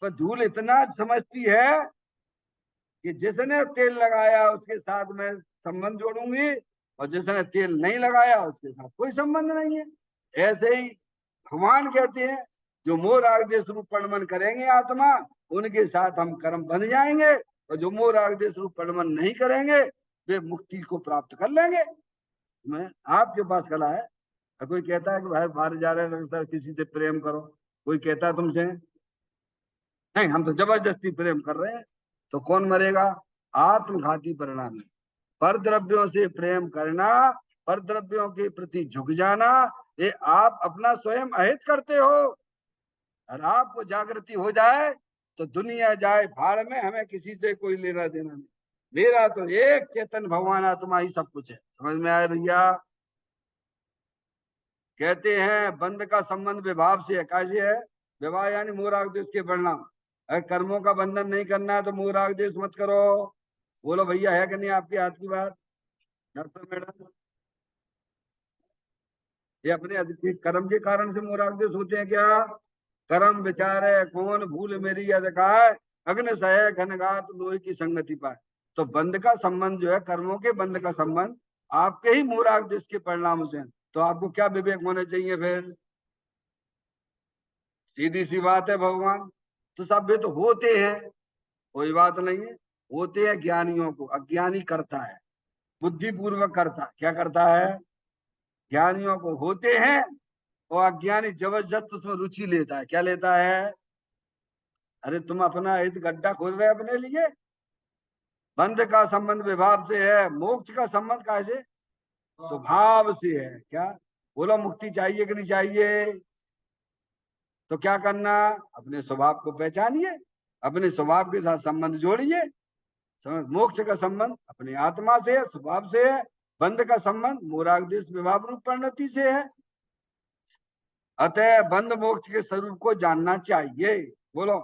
पर धूल इतना समझती है कि जिसने तेल लगाया उसके साथ में संबंध जोड़ूंगी, और जिसने तेल नहीं लगाया उसके साथ कोई संबंध नहीं है। ऐसे ही भगवान कहते हैं जो मोह राग देश रूप परिणमन करेंगे आत्मा, उनके साथ हम कर्म बन जाएंगे, और जो मोह राग देश रूप परिणमन नहीं करेंगे वे मुक्ति को प्राप्त कर लेंगे। मैं आपके पास कला है। कोई कहता है कि भाई बाहर जा रहे हैं सर किसी से प्रेम करो, कोई कहता है तुमसे नहीं हम तो जबरदस्ती प्रेम कर रहे हैं, तो कौन मरेगा? आत्मघाती परिणाम है। पर द्रव्यों से प्रेम करना, पर द्रव्यों के प्रति झुक जाना, ये आप अपना स्वयं अहित करते हो। और आपको जागृति हो जाए तो दुनिया जाए भाड़ में, हमें किसी से कोई लेना देना नहीं। मेरा तो एक चेतन भगवान आत्मा ही सब कुछ है। समझ में आया भैया? कहते हैं बंध का संबंध विभाव से है। कैसे है? विवाह यानी मोह राग द्वेष के परिणाम। अगर कर्मों का बंधन नहीं करना है तो मोह राग द्वेष मत करो। बोलो भैया, है कि नहीं आपके हाथ की बात? डॉक्टर मैडम, ये अपने कर्म के कारण से मोह राग द्वेष होते हैं क्या? कर्म विचार है कौन भूल मेरी यद है, अग्नि सह घनघात लोहे की संगति पाए। तो बंध का संबंध जो है, कर्मों के बंध का संबंध आपके ही मोह राग द्वेष के परिणाम से। तो आपको क्या विवेक होने चाहिए फिर? सीधी सी बात है भगवान, तो सब वे तो होते हैं, कोई बात नहीं है। होते हैं ज्ञानियों को, अज्ञानी करता है, बुद्धिपूर्वक करता है। क्या करता है? ज्ञानियों को होते हैं, और अज्ञानी जबरदस्त उसमें रुचि लेता है। क्या लेता है? अरे तुम अपना हित गड्ढा खोद रहे अपने लिए। बंध का संबंध विभाव से है, मोक्ष का संबंध कैसे? स्वभाव से है। क्या? बोलो मुक्ति चाहिए कि नहीं चाहिए? तो क्या करना? अपने स्वभाव को पहचानिए, अपने स्वभाव के साथ संबंध जोड़िए। मोक्ष का संबंध अपनी आत्मा से है, स्वभाव से है। बंध का संबंध मोरागदेश विभाव रूप परिणति से है। अतः बंध मोक्ष के स्वरूप को जानना चाहिए। बोलो,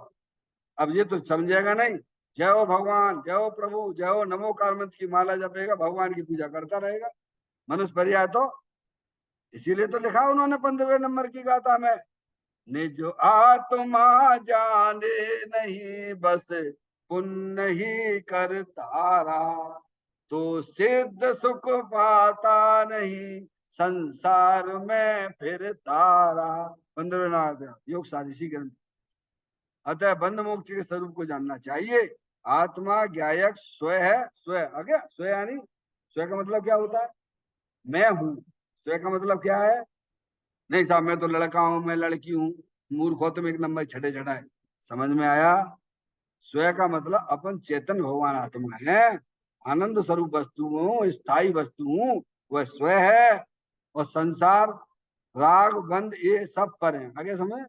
अब ये तो समझेगा नहीं। जय हो भगवान, जय हो प्रभु, जय हो नमो कारमंत्र की माला जपेगा, भगवान की पूजा करता रहेगा। मनुष्य पर्याय तो इसीलिए तो लिखा उन्होंने 15वें नंबर की गाथा में, निज आत्मा जाने नहीं बस पुण्य ही कर तारा, तो सिद्ध सुख पाता नहीं संसार में फिर तारा। 15वें योग सारिषी ग्रंथ। अतः बंध मोक्ष के स्वरूप को जानना चाहिए। आत्मा ज्ञायक स्वयं है। स्वयं आगे, स्वयं यानी स्वयं का मतलब क्या होता है? मैं हूं। स्वयं का मतलब क्या है? नहीं साहब मैं तो लड़का हूं, मैं लड़की हूं, मूर्ख हो तुम, एक नंबर छठे छठाए। समझ में आया? स्वयं का मतलब अपन चेतन भगवान आत्मा है, आनंद स्वरूप वस्तु हूँ, स्थायी वस्तु हूँ, वह स्वयं है। और संसार, राग, बंध ये सब पर है। आगे समझ।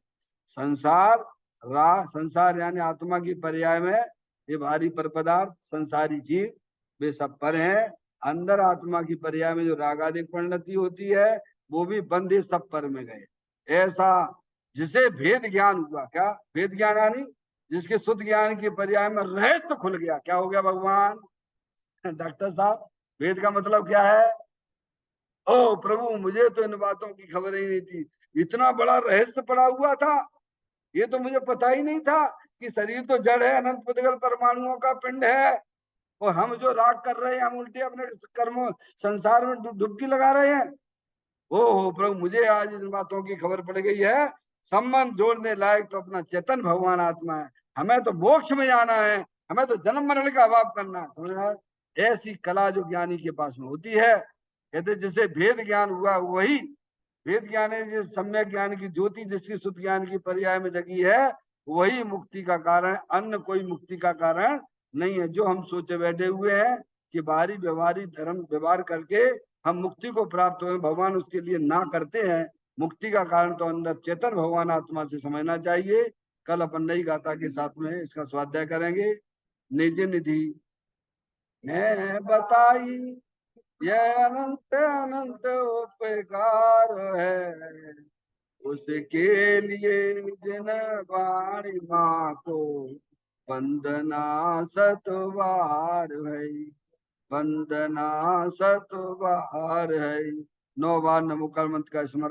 संसार, राग, संसार यानी आत्मा की पर्याय में ये भारी पर पदार्थ संसारी जीव, वे सब पर हैं। अंदर आत्मा की पर्याय में जो रागादिक परिणति होती है, वो भी बंध ये सब पर में गए। ऐसा जिसे भेद ज्ञान हुआ, क्या भेद ज्ञान यानी जिसके शुद्ध ज्ञान की पर्याय में रहस्य खुल गया। क्या हो गया भगवान? डॉक्टर साहब, वेद का मतलब क्या है? ओ प्रभु, मुझे तो इन बातों की खबर ही नहीं थी, इतना बड़ा रहस्य पड़ा हुआ था, ये तो मुझे पता ही नहीं था कि शरीर तो जड़ है, अनंत पुद्गल परमाणुओं का पिंड है, और हम जो राग कर रहे हैं, हम उल्टे अपने कर्मों संसार में डुबकी लगा रहे हैं। ओ प्रभु, मुझे आज इन बातों की खबर पड़ गई है। संबंध जोड़ने लायक तो अपना चेतन भगवान आत्मा है, हमें तो मोक्ष में जाना है, हमें तो जन्म मरण का अभाव करना है। समझ में आया? ऐसी कला जो ज्ञानी के पास में होती है, कहते जिसे भेद ज्ञान हुआ वही वेद ज्ञान है, जिस सम्यक ज्ञान की ज्योति जिसकी शुद्ध ज्ञान की पर्याय में जगी है, वही मुक्ति का कारण, अन्य कोई मुक्ति का कारण नहीं है। जो हम सोचे बैठे हुए हैं कि बाहरी व्यवहारिक धर्म व्यवहार करके हम मुक्ति को प्राप्त हुए, भगवान उसके लिए ना करते हैं। मुक्ति का कारण तो अंदर चेतन भगवान आत्मा से समझना चाहिए। कल अपन नई गाथा के साथ में इसका स्वाध्याय करेंगे। निज निधि मैं बताई, यह अनंत अनंत उपकार है, उसके लिए जिन वाणी माँ को वंदना सतवार है, वंदना सतवार है। 9 बार नमो मंत्र का स्मरण।